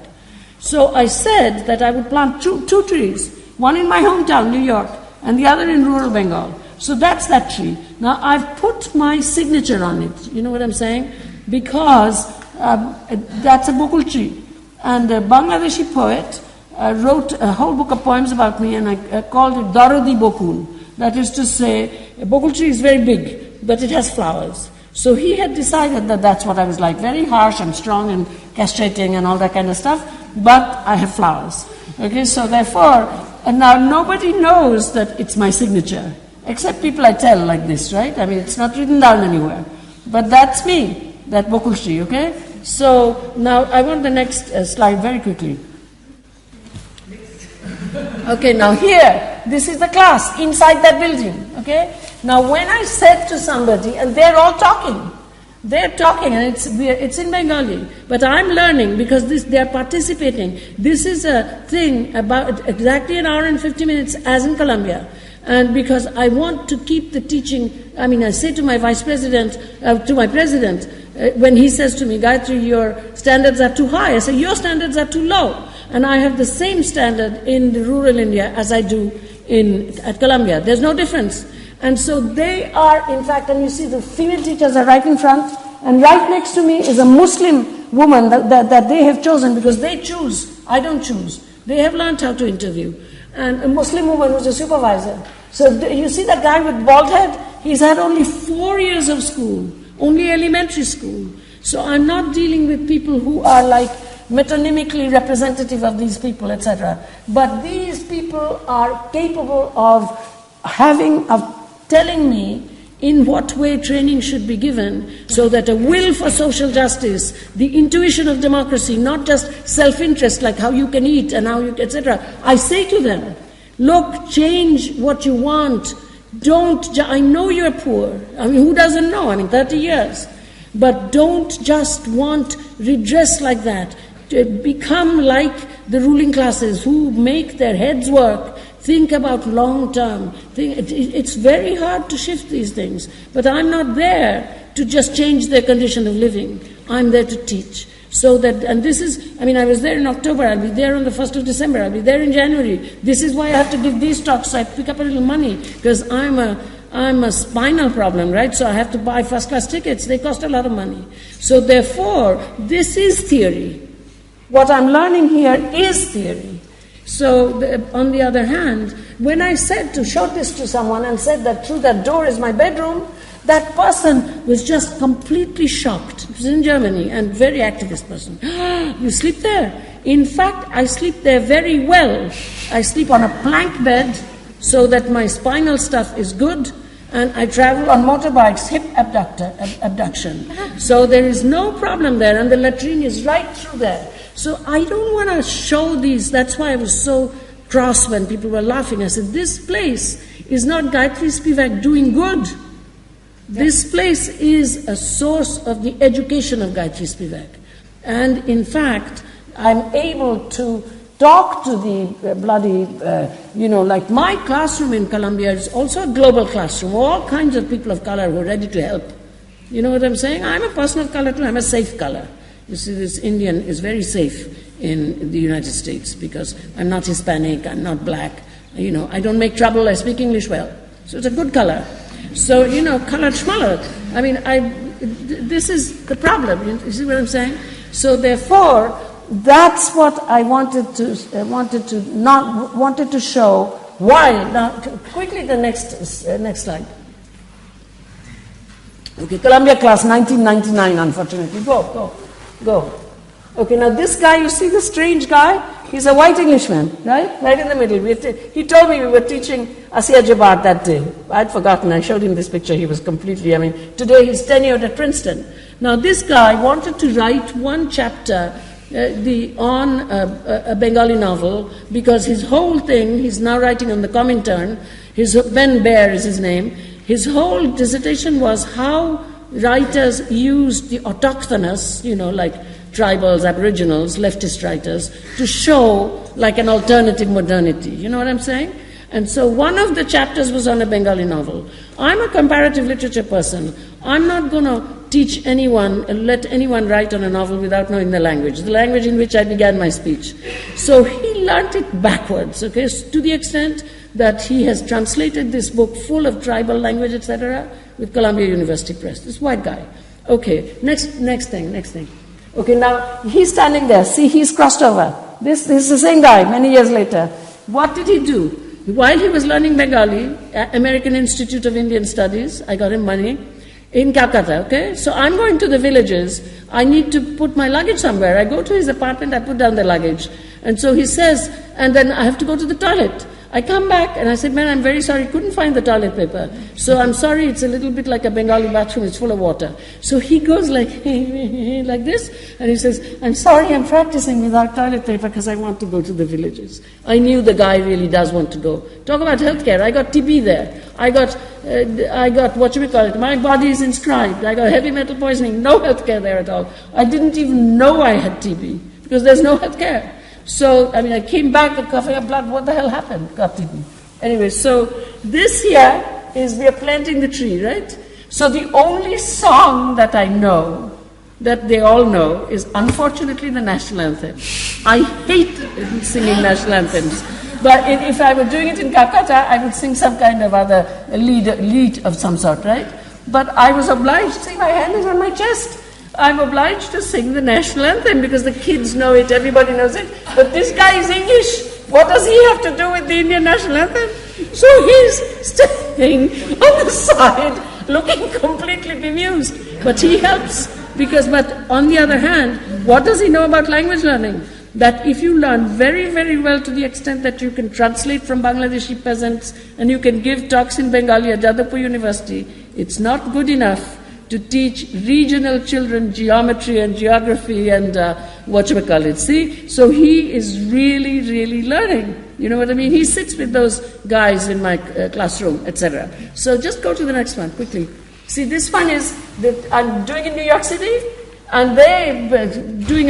Speaker 4: So I said that I would plant two trees, one in my hometown, New York, and the other in rural Bengal. So that's that tree. Now I've put my signature on it, you know what I'm saying? Because that's a bokul tree. And a Bangladeshi poet wrote a whole book of poems about me, and I called it Darodi Bokul. That is to say, a bokul tree is very big, but it has flowers. So he had decided that that's what I was like, very harsh and strong and castrating and all that kind of stuff, but I have flowers. Okay, so therefore, and now nobody knows that it's my signature, except people I tell like this, right? It's not written down anywhere. But that's me, that bokul tree, okay? So now I want the next slide very quickly. Okay, now here, this is the class inside that building, okay? Now when I said to somebody, and they're all talking, and it's in Bengali, but I'm learning because they're participating. This is a thing about exactly an hour and 50 minutes as in Columbia. And because I want to keep the teaching, I say to my vice president, to my president, when he says to me, Gayatri, your standards are too high, I say, your standards are too low. And I have the same standard in the rural India as I do at Columbia. There's no difference. And so they are, in fact, and you see the female teachers are right in front, and right next to me is a Muslim woman that they have chosen because they choose. I don't choose. They have learned how to interview. And a Muslim woman who's a supervisor. So you see that guy with bald head? He's had only 4 years of school, only elementary school. So I'm not dealing with people who are like metonymically representative of these people, etc. But these people are capable of telling me in what way training should be given so that a will for social justice, the intuition of democracy, not just self-interest like how you can eat and how you, etc. I say to them, look, change what you want. I know you're poor. Who doesn't know? 30 years. But don't just want redress like that. To become like the ruling classes who make their heads work, think about long term. It's very hard to shift these things. But I'm not there to just change their condition of living. I'm there to teach. So that, and this is, I was there in October, I'll be there on the 1st of December, I'll be there in January. This is why I have to give these talks, so I pick up a little money, because I'm a spinal problem, right? So I have to buy first class tickets, they cost a lot of money. So therefore, this is theory. What I'm learning here is theory. So on the other hand, when I showed this to someone and said that through that door is my bedroom, that person was just completely shocked. He was in Germany and very activist person. You sleep there? In fact, I sleep there very well. I sleep on a plank bed so that my spinal stuff is good. And I travel on motorbikes, hip abduction. So there is no problem there, and the latrine is right through there. So I don't want to show these. That's why I was so cross when people were laughing. I said, this place is not Gayatri Spivak doing good. This place is a source of the education of Gayatri Spivak. And in fact, I'm able to talk to the bloody, like my classroom in Columbia is also a global classroom. All kinds of people of color who are ready to help. You know what I'm saying? I'm a person of color too. I'm a safe color. You see, this Indian is very safe in the United States because I'm not Hispanic, I'm not black. I don't make trouble, I speak English well. So it's a good color. So, color schmuller. I mean, this is the problem. You see what I'm saying? So therefore, that's what I wanted to show. Why? Now, quickly the next slide. Okay, Columbia class, 1999, unfortunately. Go. Okay, now this guy, you see the strange guy? He's a white Englishman, right? Right in the middle. He told me we were teaching Asiya Jabat that day. I'd forgotten. I showed him this picture. He was completely, today he's tenured at Princeton. Now this guy wanted to write one chapter on a Bengali novel because his whole thing, he's now writing on the Comintern, Ben Baer is his name, his whole dissertation was how writers used the autochthonous, like tribals, aboriginals, leftist writers, to show like an alternative modernity. You know what I'm saying? And so one of the chapters was on a Bengali novel. I'm a comparative literature person. I'm not going to teach anyone, let anyone write on a novel without knowing the language in which I began my speech. So he learnt it backwards, okay, to the extent that he has translated this book full of tribal language, etc., with Columbia University Press. This white guy. Okay, next thing. Okay, now he's standing there. See, he's crossed over. This is the same guy many years later. What did he do? While he was learning Bengali, American Institute of Indian Studies, I got him money, in Calcutta, okay? So I'm going to the villages. I need to put my luggage somewhere. I go to his apartment, I put down the luggage. And so he says, and then I have to go to the toilet. I come back and I said, man, I'm very sorry, couldn't find the toilet paper. So I'm sorry, it's a little bit like a Bengali bathroom, it's full of water. So he goes like this, and he says, I'm sorry, I'm practicing without toilet paper because I want to go to the villages. I knew the guy really does want to go. Talk about healthcare, I got TB there. I got my body is inscribed. I got heavy metal poisoning, no healthcare there at all. I didn't even know I had TB because there's no healthcare. So, I came back coughing up blood. What the hell happened? Got TB. Anyway, so this here is we are planting the tree, right? So the only song that I know, that they all know, is unfortunately the national anthem. I hate singing national anthems. But if I were doing it in Calcutta, I would sing some kind of other lead of some sort, right? But I was obliged, see, my hand is on my chest. I'm obliged to sing the national anthem because the kids know it, everybody knows it. But this guy is English. What does he have to do with the Indian national anthem? So he's standing on the side, looking completely bemused. But he helps but on the other hand, what does he know about language learning? That if you learn very, very well to the extent that you can translate from Bangladeshi peasants and you can give talks in Bengali at Jadavpur University, it's not good enough to teach regional children geometry and geography and see? So he is really, really learning. You know what I mean? He sits with those guys in my classroom, etc. So just go to the next one, quickly. See, this one is that I'm doing in New York City, and they doing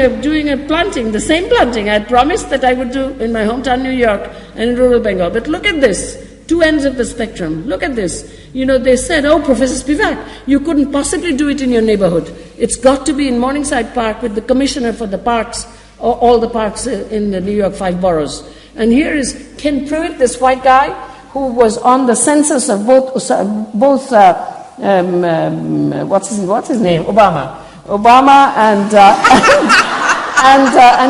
Speaker 4: a planting, the same planting I had promised that I would do in my hometown New York and in rural Bengal. But look at this, two ends of the spectrum. Look at this. They said, oh, Professor Spivak, you couldn't possibly do it in your neighborhood. It's got to be in Morningside Park with the commissioner for the parks, or all the parks in the New York 5 boroughs. And here is Ken Pruitt, this white guy, who was on the census of both what's his name? Obama and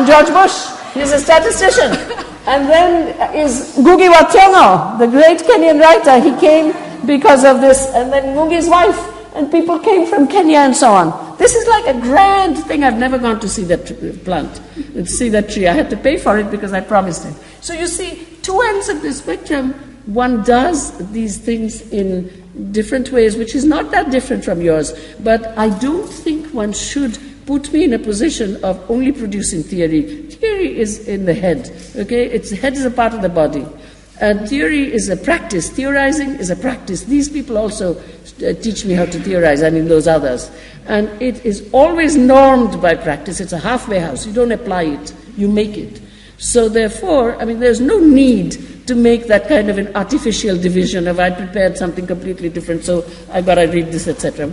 Speaker 4: George Bush. He's a statistician. And then is Ngugi wa Thiong'o, the great Kenyan writer. He came because of this, and then Ngugi's wife, and people came from Kenya and so on. This is like a grand thing. I've never gone to see that see that tree. I had to pay for it because I promised it. So you see, two ends of the spectrum, one does these things in different ways, which is not that different from yours. But I don't think one should put me in a position of only producing theory. Theory is in the head, okay? The head is a part of the body. And theory is a practice. Theorizing is a practice. These people also teach me how to theorize, I mean those others. And it is always normed by practice. It's a halfway house. You don't apply it, you make it. So therefore, I mean, there's no need to make that kind of an artificial division of I prepared something completely different, so I got to read this, etc.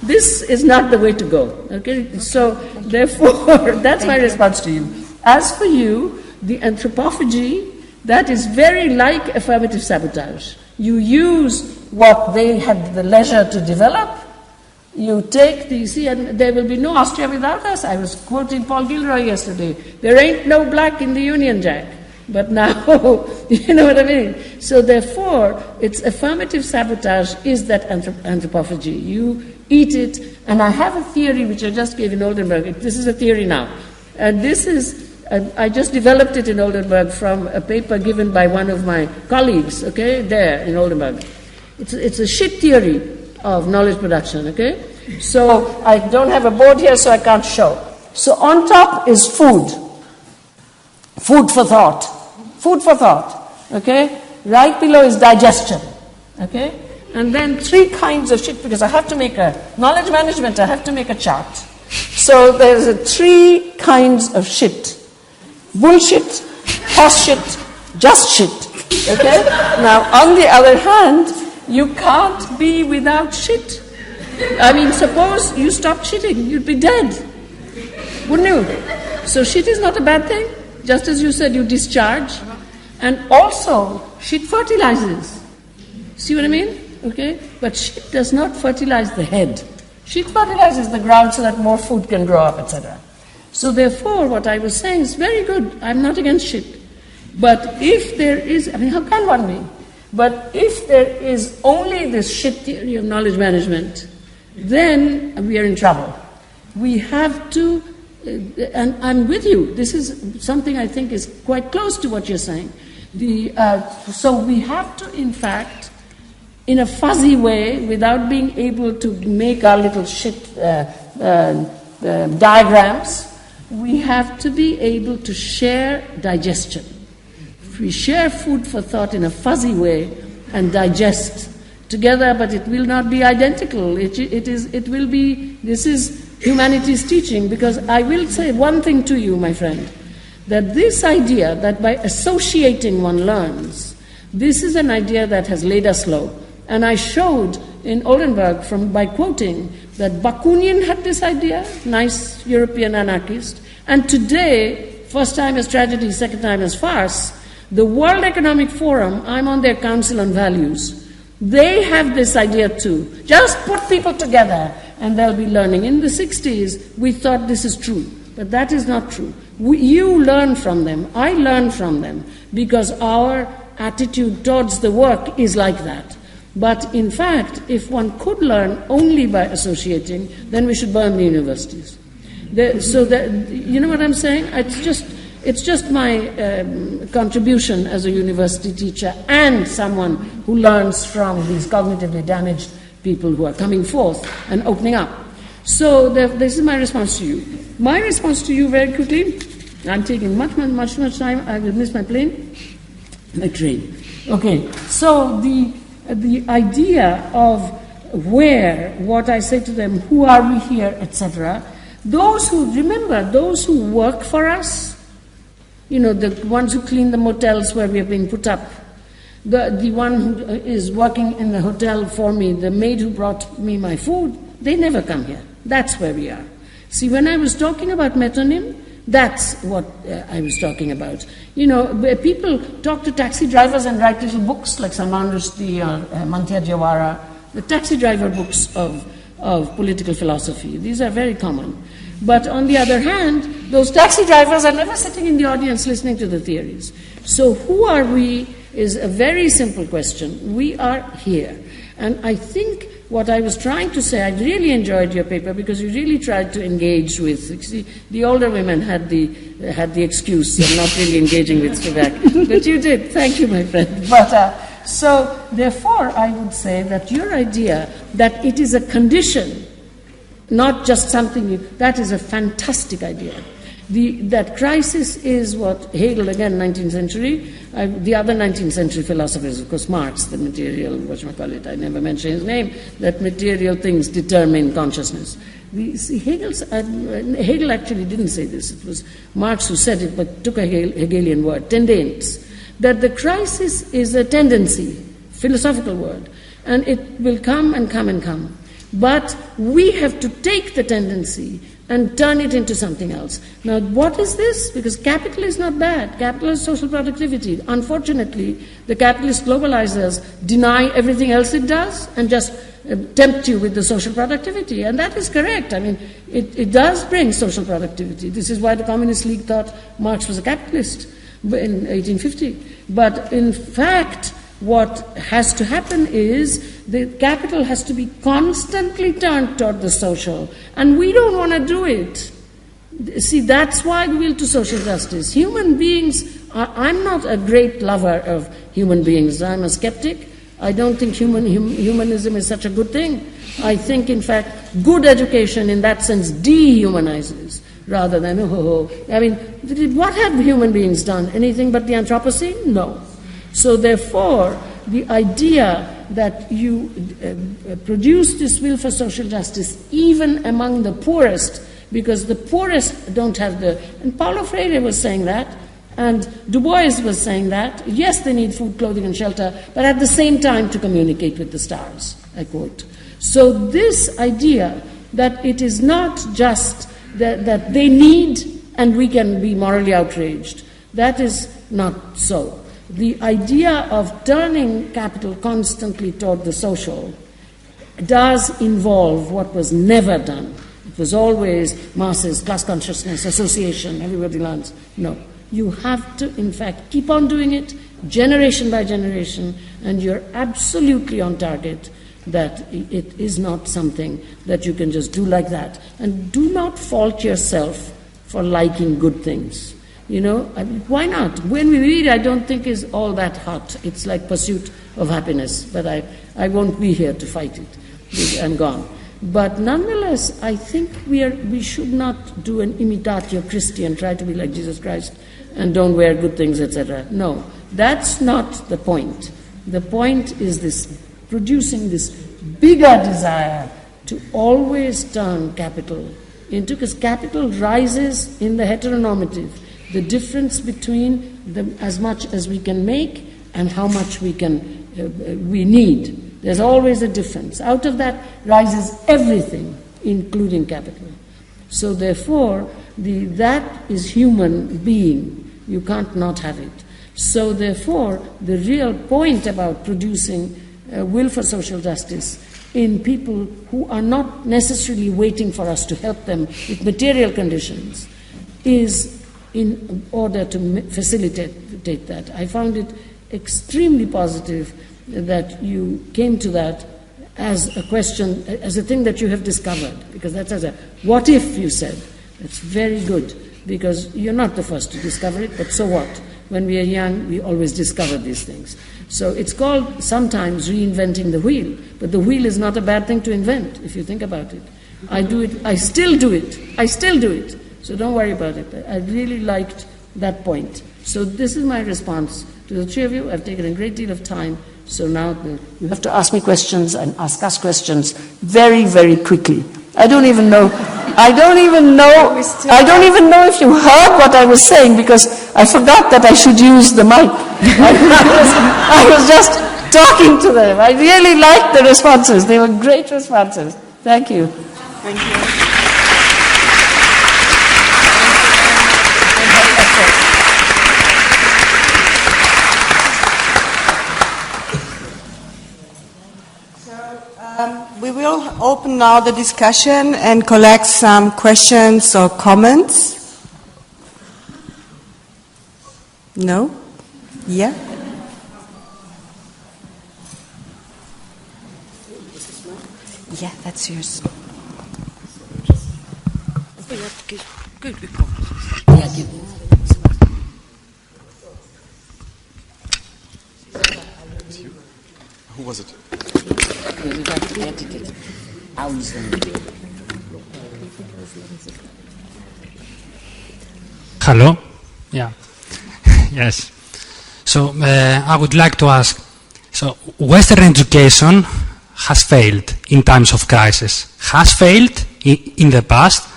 Speaker 4: This is not the way to go, okay? So therefore, that's my response to you. As for you, the anthropophagy, that is very like affirmative sabotage. You use what they had the leisure to develop. You take the, see, and there will be no Austria without us. I was quoting Paul Gilroy yesterday. There ain't no black in the Union Jack. But now, you know what I mean? So therefore, it's affirmative sabotage is that anthropophagy. You eat it, and I have a theory which I just gave in Oldenburg. This is a theory now. And this is, I just developed it in Oldenburg from a paper given by one of my colleagues, okay, there in Oldenburg. It's a shit theory of knowledge production, okay? So I don't have a board here, so I can't show. So on top is food. Food for thought. Food for thought, okay? Right below is digestion, okay? And then 3 kinds of shit, because I have to make a knowledge management, I have to make a chart. So there's 3 kinds of shit. Bullshit, horse shit, just shit, okay? Now, on the other hand, you can't be without shit. I mean, suppose you stopped shitting, you'd be dead, wouldn't you? So shit is not a bad thing, just as you said, you discharge. And also, shit fertilizes. See what I mean? Okay? But shit does not fertilize the head. Shit fertilizes the ground so that more food can grow up, etc. So therefore, what I was saying is very good. I'm not against shit. But if there is, I mean, how can one be? But if there is only this shit theory of knowledge management, then we are in trouble. We have to, and I'm with you, this is something I think is quite close to what you're saying. So we have to, in fact, in a fuzzy way, without being able to make our little shit diagrams, we have to be able to share digestion. If we share food for thought in a fuzzy way and digest together, but it will not be identical. It will be, this is humanity's teaching, because I will say one thing to you, my friend, that this idea that by associating one learns, this is an idea that has laid us low. And I showed in Oldenburg by quoting that Bakunin had this idea, nice European anarchist, and today, first time as tragedy, second time as farce, the World Economic Forum, I'm on their Council on Values, they have this idea too. Just put people together and they'll be learning. In the 60s, we thought this is true, but that is not true. You learn from them, I learn from them, because our attitude towards the work is like that. But in fact, if one could learn only by associating, then we should burn the universities. You know what I'm saying? It's just my contribution as a university teacher and someone who learns from these cognitively damaged people who are coming forth and opening up. So this is my response to you. My response to you very quickly, I'm taking much time, I will miss my plane, my train. Okay, so the idea of what I say to them, who are we here, etc., those who work for us, you know, the ones who clean the motels where we are being put up, the one who is working in the hotel for me, the maid who brought me my food, they never come here. That's where we are. See, when I was talking about metonym, that's what I was talking about. You know, where people talk to taxi drivers and write little books like Salman Rushdie or Manthia Jawara, the taxi driver books of political philosophy. These are very common. But on the other hand, those taxi drivers are never sitting in the audience listening to the theories. So who are we is a very simple question. We are here. And I think what I was trying to say, I really enjoyed your paper because you really tried to engage with, see, the older women had the excuse of not really engaging with Spivak. But you did. Thank you, my friend. But So, therefore, I would say that your idea that it is a condition, not just something, that is a fantastic idea. That crisis is what Hegel, again, 19th century, the other 19th century philosophers, of course, Marx, the material, whatchamacallit, I never mention his name, that material things determine consciousness. Hegel actually didn't say this, it was Marx who said it, but took a Hegelian word, Tendenz, that the crisis is a tendency, philosophical word, and it will come and come and come. But we have to take the tendency and turn it into something else. Now, what is this? Because capital is not bad. Capital is social productivity. Unfortunately, the capitalist globalizers deny everything else it does and just tempt you with the social productivity. And that is correct. I mean, it does bring social productivity. This is why the Communist League thought Marx was a capitalist in 1850. But in fact, what has to happen is the capital has to be constantly turned toward the social, and we don't want to do it. See, that's why the will to social justice. Human beings I'm not a great lover of human beings. I'm a skeptic. I don't think humanism is such a good thing. I think, in fact, good education in that sense dehumanizes rather than, I mean, what have human beings done? Anything but the Anthropocene? No. So therefore, the idea that you produce this will for social justice even among the poorest, because the poorest don't have and Paulo Freire was saying that, and Du Bois was saying that, yes, they need food, clothing and shelter, but at the same time to communicate with the stars, I quote. So this idea that it is not just that they need and we can be morally outraged, that is not so. The idea of turning capital constantly toward the social does involve what was never done. It was always masses, class consciousness, association, everybody learns. No. You have to, in fact, keep on doing it, generation by generation, and you're absolutely on target that it is not something that you can just do like that. And do not fault yourself for liking good things. You know, I mean, why not? When we read, I don't think is all that hot. It's like Pursuit of Happiness, but I won't be here to fight it. I'm gone. But nonetheless, I think we should not do an imitatio Christi and try to be like Jesus Christ and don't wear good things, etc. No, that's not the point. The point is this, producing this bigger desire to always turn capital into, because capital rises in the heteronormative, the difference between as much as we can make and how much we need. There's always a difference. Out of that rises everything, including capital. So therefore, that is human being. You can't not have it. So therefore, the real point about producing will for social justice in people who are not necessarily waiting for us to help them with material conditions is in order to facilitate that. I found it extremely positive that you came to that as a question, as a thing that you have discovered, because that's as a what if, you said. That's very good, because you're not the first to discover it, but so what? When we are young, we always discover these things. So it's called sometimes reinventing the wheel, but the wheel is not a bad thing to invent, if you think about it. I do it, I still do it. So don't worry about it. I really liked that point. So this is my response to the three of you. I've taken a great deal of time. So now you have to ask me questions and ask us questions very, very quickly. I don't even know if you heard what I was saying, because I forgot that I should use the mic. I was just talking to them. I really liked the responses. They were great responses. Thank you. Thank you.
Speaker 1: We will open now the discussion and collect some questions or comments. No? Yeah? Yeah, that's yours.
Speaker 6: Who was it?
Speaker 7: Hello? Yeah. Yes. So I would like to ask, so Western education has failed in times of crisis, has failed in the past,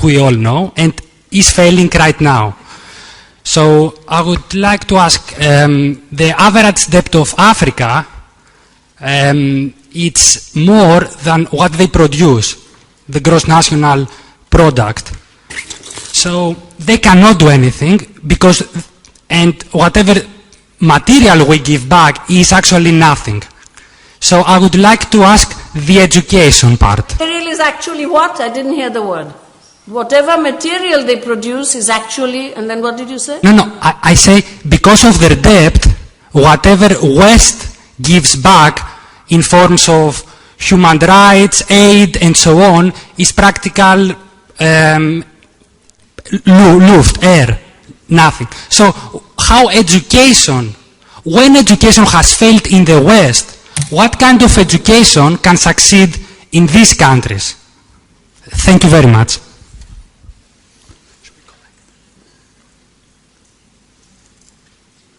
Speaker 7: we all know, and is failing right now. So I would like to ask, the average debt of Africa, it's more than what they produce, the gross national product. So they cannot do anything because, and whatever material we give back is actually nothing. So I would like to ask the education part.
Speaker 4: Material is actually what? I didn't hear the word. Whatever material they produce is actually, and then what did you say?
Speaker 7: No, I say because of their debt, whatever West gives back in forms of human rights, aid, and so on, is practical luft, air, nothing. So how education, when education has failed in the West, what kind of education can succeed in these countries? Thank you very much.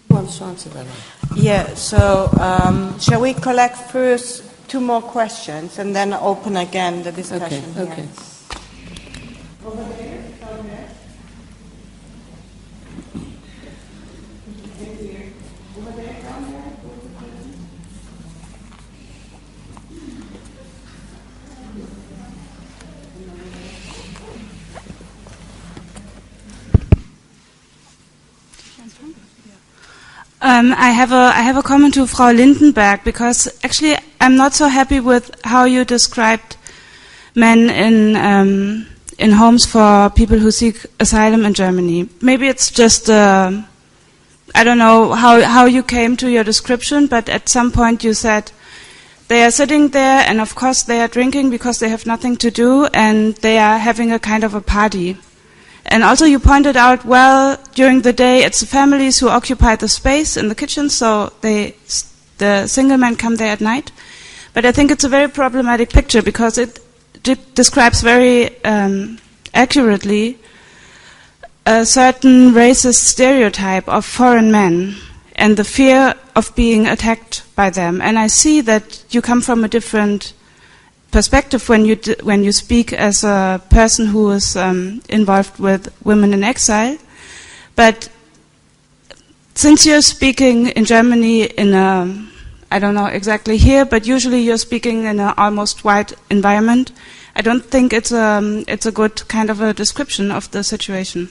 Speaker 4: Who wants to answer that one?
Speaker 1: Yeah, so shall we collect first 2 more questions and then open again the discussion?
Speaker 4: Okay.
Speaker 1: Over there, down there. Over there, down there.
Speaker 8: I have a comment to Frau Lindenberg, because actually I'm not so happy with how you described men in homes for people who seek asylum in Germany. Maybe it's just I don't know how you came to your description, but at some point you said they are sitting there and of course they are drinking because they have nothing to do and they are having a kind of a party. And also you pointed out, well, during the day it's the families who occupy the space in the kitchen, so the single men come there at night. But I think it's a very problematic picture because it describes very accurately a certain racist stereotype of foreign men and the fear of being attacked by them. And I see that you come from a different perspective when you speak as a person who is involved with women in exile. But since you're speaking in Germany in a, I don't know exactly here, but usually you're speaking in an almost white environment, I don't think it's a good kind of a description of the situation.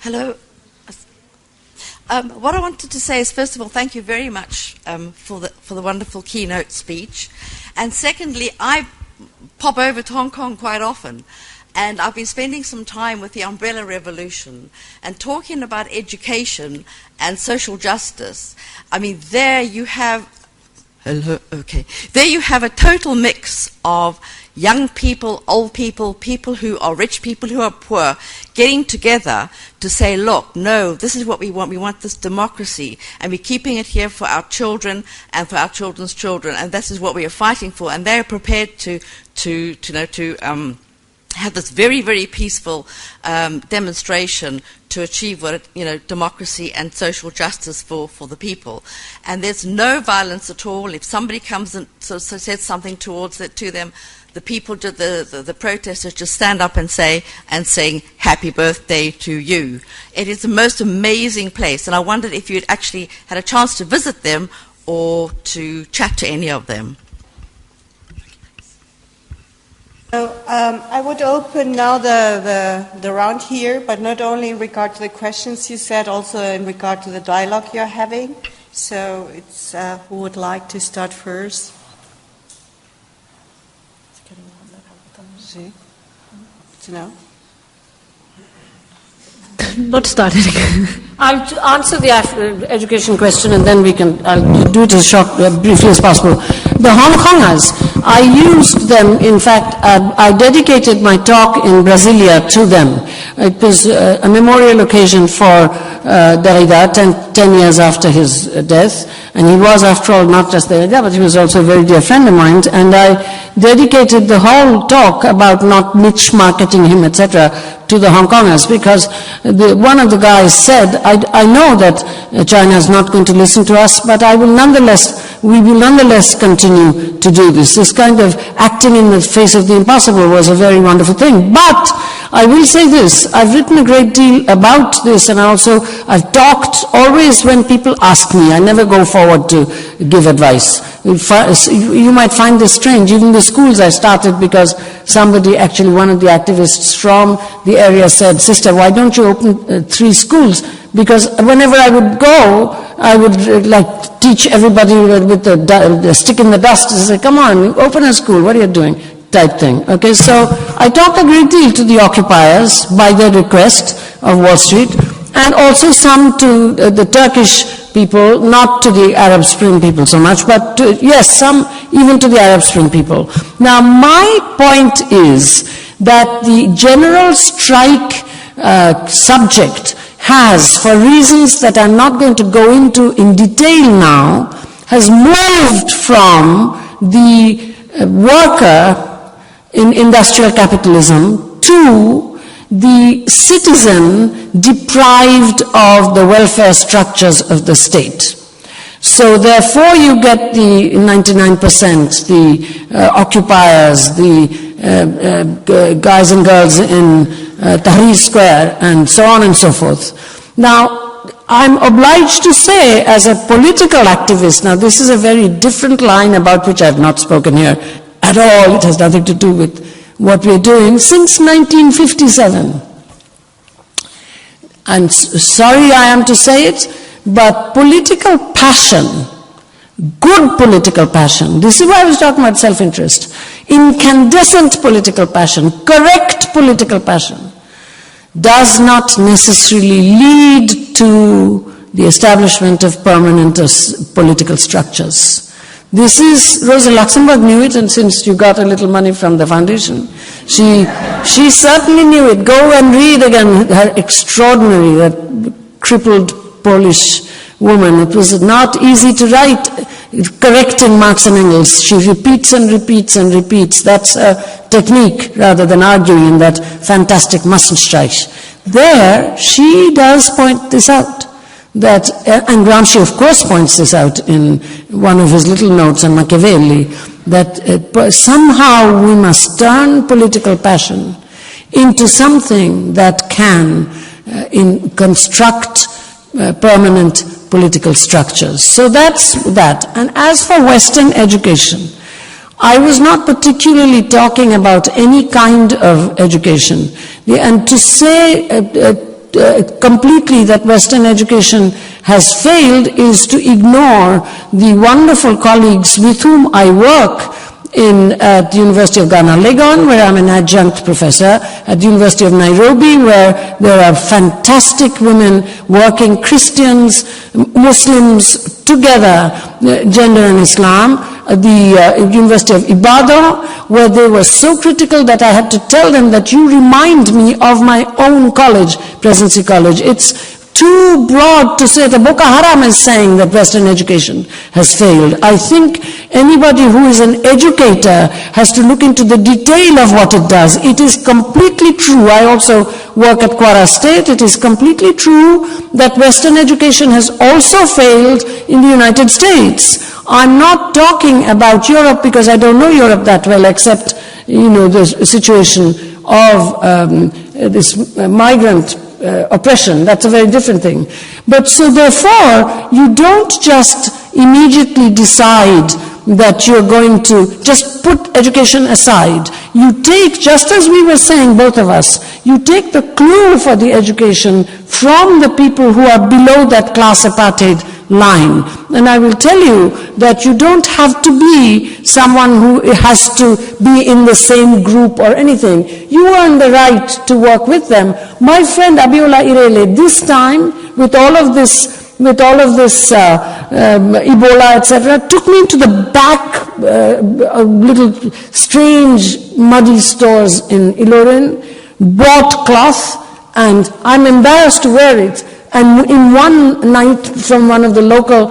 Speaker 9: Hello. What I wanted to say is, first of all, thank you very much for the wonderful keynote speech. And secondly, I pop over to Hong Kong quite often, and I've been spending some time with the Umbrella Revolution and talking about education and social justice. I mean, there you have a total mix of young people, old people, people who are rich, people who are poor, getting together to say, look, no, this is what we want this democracy, and we're keeping it here for our children and for our children's children, and this is what we are fighting for, and they're prepared to have this very, very peaceful demonstration to achieve what democracy and social justice for the people. And there's no violence at all. If somebody comes and says something towards it to them, the people, the protesters just stand up and sing happy birthday to you. It is the most amazing place, and I wondered if you'd actually had a chance to visit them or to chat to any of them.
Speaker 1: So I would open now the round here, but not only in regard to the questions you said, also in regard to the dialogue you're having. So it's who would like to start first?
Speaker 2: Not started again.
Speaker 4: I'll answer the education question and then I'll do it as briefly as possible. The Hong Kongers, I used them, in fact, I dedicated my talk in Brasilia to them. It was a memorial occasion for Derrida, 10 years after his death, and he was, after all, not just Derrida, but he was also a very dear friend of mine, and I dedicated the whole talk about not niche marketing him, etc., to the Hong Kongers, because one of the guys said, I know that China is not going to listen to us, but we will nonetheless continue to do this. This kind of acting in the face of the impossible was a very wonderful thing. But I will say this, I've written a great deal about this, and I've talked always when people ask me. I never go forward to give advice. You might find this strange. Even the schools I started because somebody, actually one of the activists from the area said, "Sister, why don't you open 3 schools?" Because whenever I would go, I would teach everybody with the stick in the dust. I say, "Come on, open a school, what are you doing?" type thing. Okay, so I talked a great deal to the occupiers by their request of Wall Street, and also some to the Turkish people, not to the Arab Spring people so much, but some even to the Arab Spring people. Now, my point is that the general strike subject has, for reasons that I'm not going to go into in detail now, has moved from the worker in industrial capitalism to the citizen deprived of the welfare structures of the state. So therefore you get the 99%, the occupiers, the guys and girls in Tahrir Square, and so on and so forth. Now, I'm obliged to say, as a political activist, now this is a very different line about which I have not spoken here at all. It has nothing to do with what we're doing since 1957. I'm sorry I am to say it, but political passion, good political passion, this is why I was talking about self-interest, incandescent political passion, correct political passion, does not necessarily lead to the establishment of permanent political structures. This is, Rosa Luxemburg knew it, and since you got a little money from the foundation, she certainly knew it. Go and read again her extraordinary, that crippled Polish woman. It was not easy to write, correcting Marx and Engels. She repeats and repeats and repeats. That's a technique rather than arguing in that fantastic Massenstreich. There, she does point this out. That, and Gramsci of course points this out in one of his little notes on Machiavelli, that somehow we must turn political passion into something that can construct permanent political structures. So that's that. And as for Western education, I was not particularly talking about any kind of education. And to say completely that Western education has failed is to ignore the wonderful colleagues with whom I work at the University of Ghana, Legon, where I'm an adjunct professor, at the University of Nairobi, where there are fantastic women working, Christians, Muslims, together, gender and Islam, the University of Ibadan, where they were so critical that I had to tell them that you remind me of my own college, Presidency College. It's too broad to say that Boko Haram is saying that Western education has failed. I think anybody who is an educator has to look into the detail of what it does. It is completely true. I also work at Kwara State. It is completely true that Western education has also failed in the United States. I'm not talking about Europe because I don't know Europe that well, except, the situation of this migrant oppression. That's a very different thing. But so therefore, you don't just immediately decide that you're going to just put education aside. You take, just as we were saying, both of us, you take the clue for the education from the people who are below that class apartheid line. And I will tell you that you don't have to be someone who has to be in the same group or anything. You earn the right to work with them. My friend Abiola Irele, this time, with all of this Ebola, etc., took me to the back little strange muddy stores in Ilorin, bought cloth, and I'm embarrassed to wear it. And in one night, from one of the local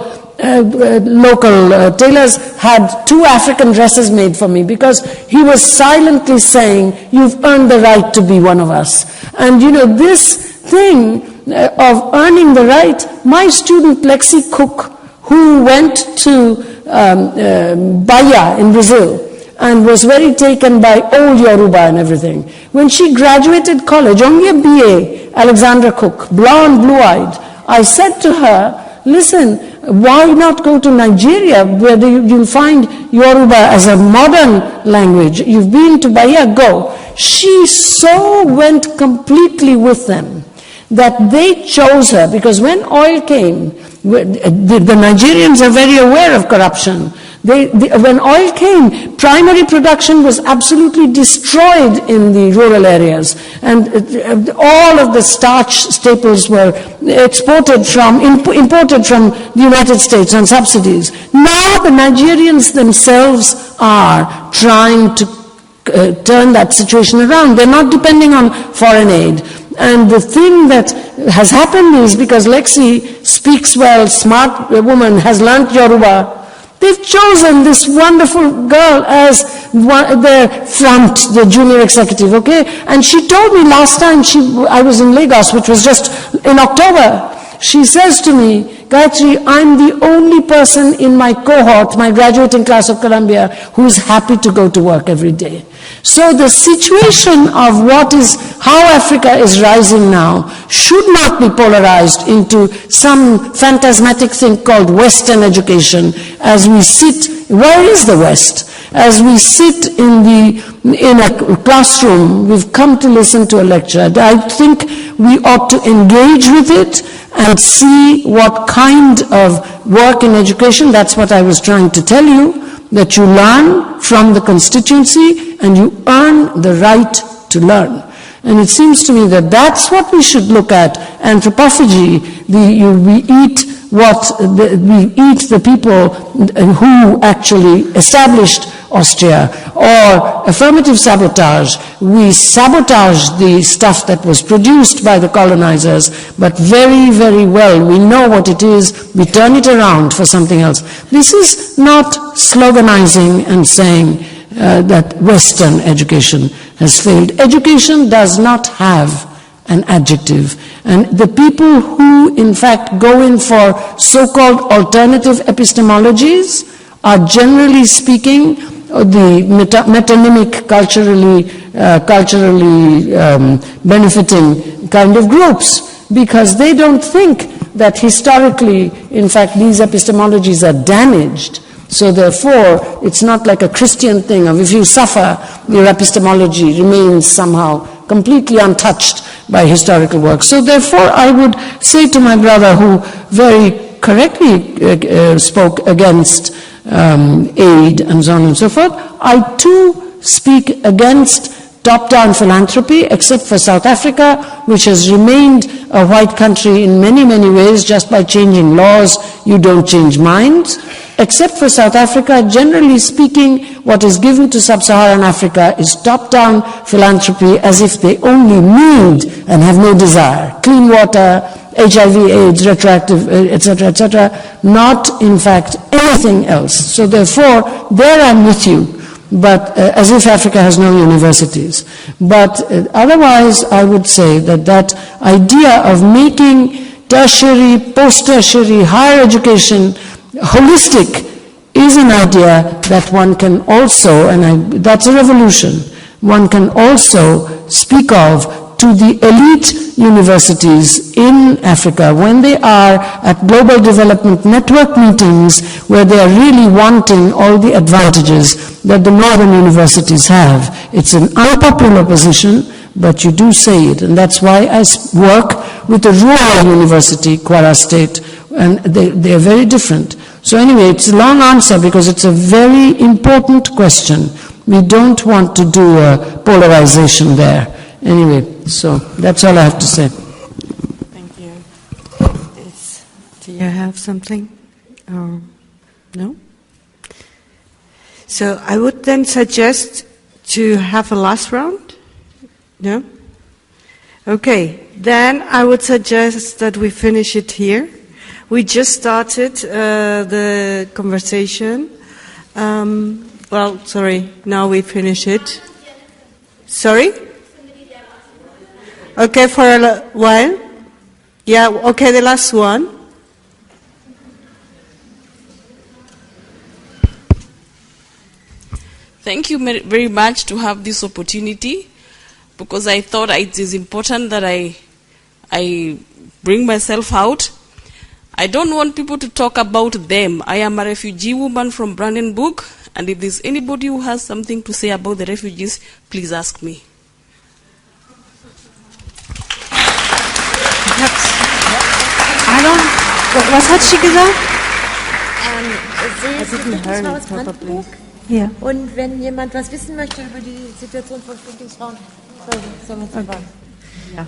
Speaker 4: tailors, had 2 African dresses made for me, because he was silently saying, you've earned the right to be one of us. And you know, this thing of earning the right, my student Lexi Cook, who went to Bahia in Brazil and was very taken by old Yoruba and everything, when she graduated college, only a BA, Alexandra Cook, blonde, blue-eyed, I said to her, listen, why not go to Nigeria, where you'll find Yoruba as a modern language? You've been to Bahia, go. She so went completely with them that they chose her, because when oil came, the Nigerians are very aware of corruption. When oil came, primary production was absolutely destroyed in the rural areas, and all of the starch staples were imported from the United States on subsidies. Now the Nigerians themselves are trying to turn that situation around. They're not depending on foreign aid. And the thing that has happened is, because Lexi speaks well, smart woman, has learnt Yoruba, they've chosen this wonderful girl as their front, the junior executive, okay? And she told me last time I was in Lagos, which was just in October, she says to me, Gayatri, I'm the only person in my cohort, my graduating class of Columbia, who is happy to go to work every day. So the situation of how Africa is rising now should not be polarized into some phantasmatic thing called Western education. As we sit, where is the West? As we sit in a classroom, we've come to listen to a lecture. I think we ought to engage with it and see what kind of work in education. That's what I was trying to tell you, that you learn from the constituency and you earn the right to learn. And it seems to me that that's what we should look at. Anthropophagy, we eat the people who actually established Austria, or affirmative sabotage. We sabotage the stuff that was produced by the colonizers, but very, very well we know what it is, we turn it around for something else. This is not sloganizing and saying that Western education has failed. Education does not have an adjective. And the people who, in fact, go in for so-called alternative epistemologies are, generally speaking, the metonymic, culturally benefiting kind of groups, because they don't think that historically, in fact, these epistemologies are damaged. So therefore, it's not like a Christian thing of if you suffer, your epistemology remains somehow completely untouched by historical work. So therefore, I would say to my brother, who very correctly spoke against aid and so on and so forth, I too speak against top-down philanthropy, except for South Africa, which has remained a white country in many, many ways. Just by changing laws, you don't change minds. Except for South Africa, generally speaking, what is given to sub-Saharan Africa is top-down philanthropy, as if they only need and have no desire. Clean water, HIV, AIDS, retroactive, etc., not, in fact, anything else. So therefore, there I'm with you, but as if Africa has no universities. But otherwise, I would say that idea of making tertiary, post-tertiary, higher education holistic is an idea that one can also, and that's a revolution, one can also speak of to the elite universities in Africa when they are at Global Development Network meetings, where they are really wanting all the advantages that the northern universities have. It's an unpopular position, but you do say it, and that's why I work with a rural university, Kwara State, And they are very different. So anyway, it's a long answer because it's a very important question. We don't want to do a polarization there. Anyway, so that's all I have to say.
Speaker 6: Thank you. Do you have something? No? So I would then suggest to have a last round? No? Okay, then I would suggest that we finish it here. We just started the conversation. Now we finish it. Sorry? Okay, for a while? Yeah, okay, the last one.
Speaker 10: Thank you very much to have this opportunity, because I thought it is important that I bring myself out. I don't want people to talk about them. I am a refugee woman from Brandenburg, and if there's anybody who has something to say about the refugees, please ask me.
Speaker 2: Was hat sie gesagt?
Speaker 11: Sie ist Flüchtlingsfrau aus Brandenburg.
Speaker 2: Ja.
Speaker 11: Und wenn jemand was wissen möchte über die Situation von Flüchtlingsfrauen, soll man es sagen.
Speaker 6: Ja.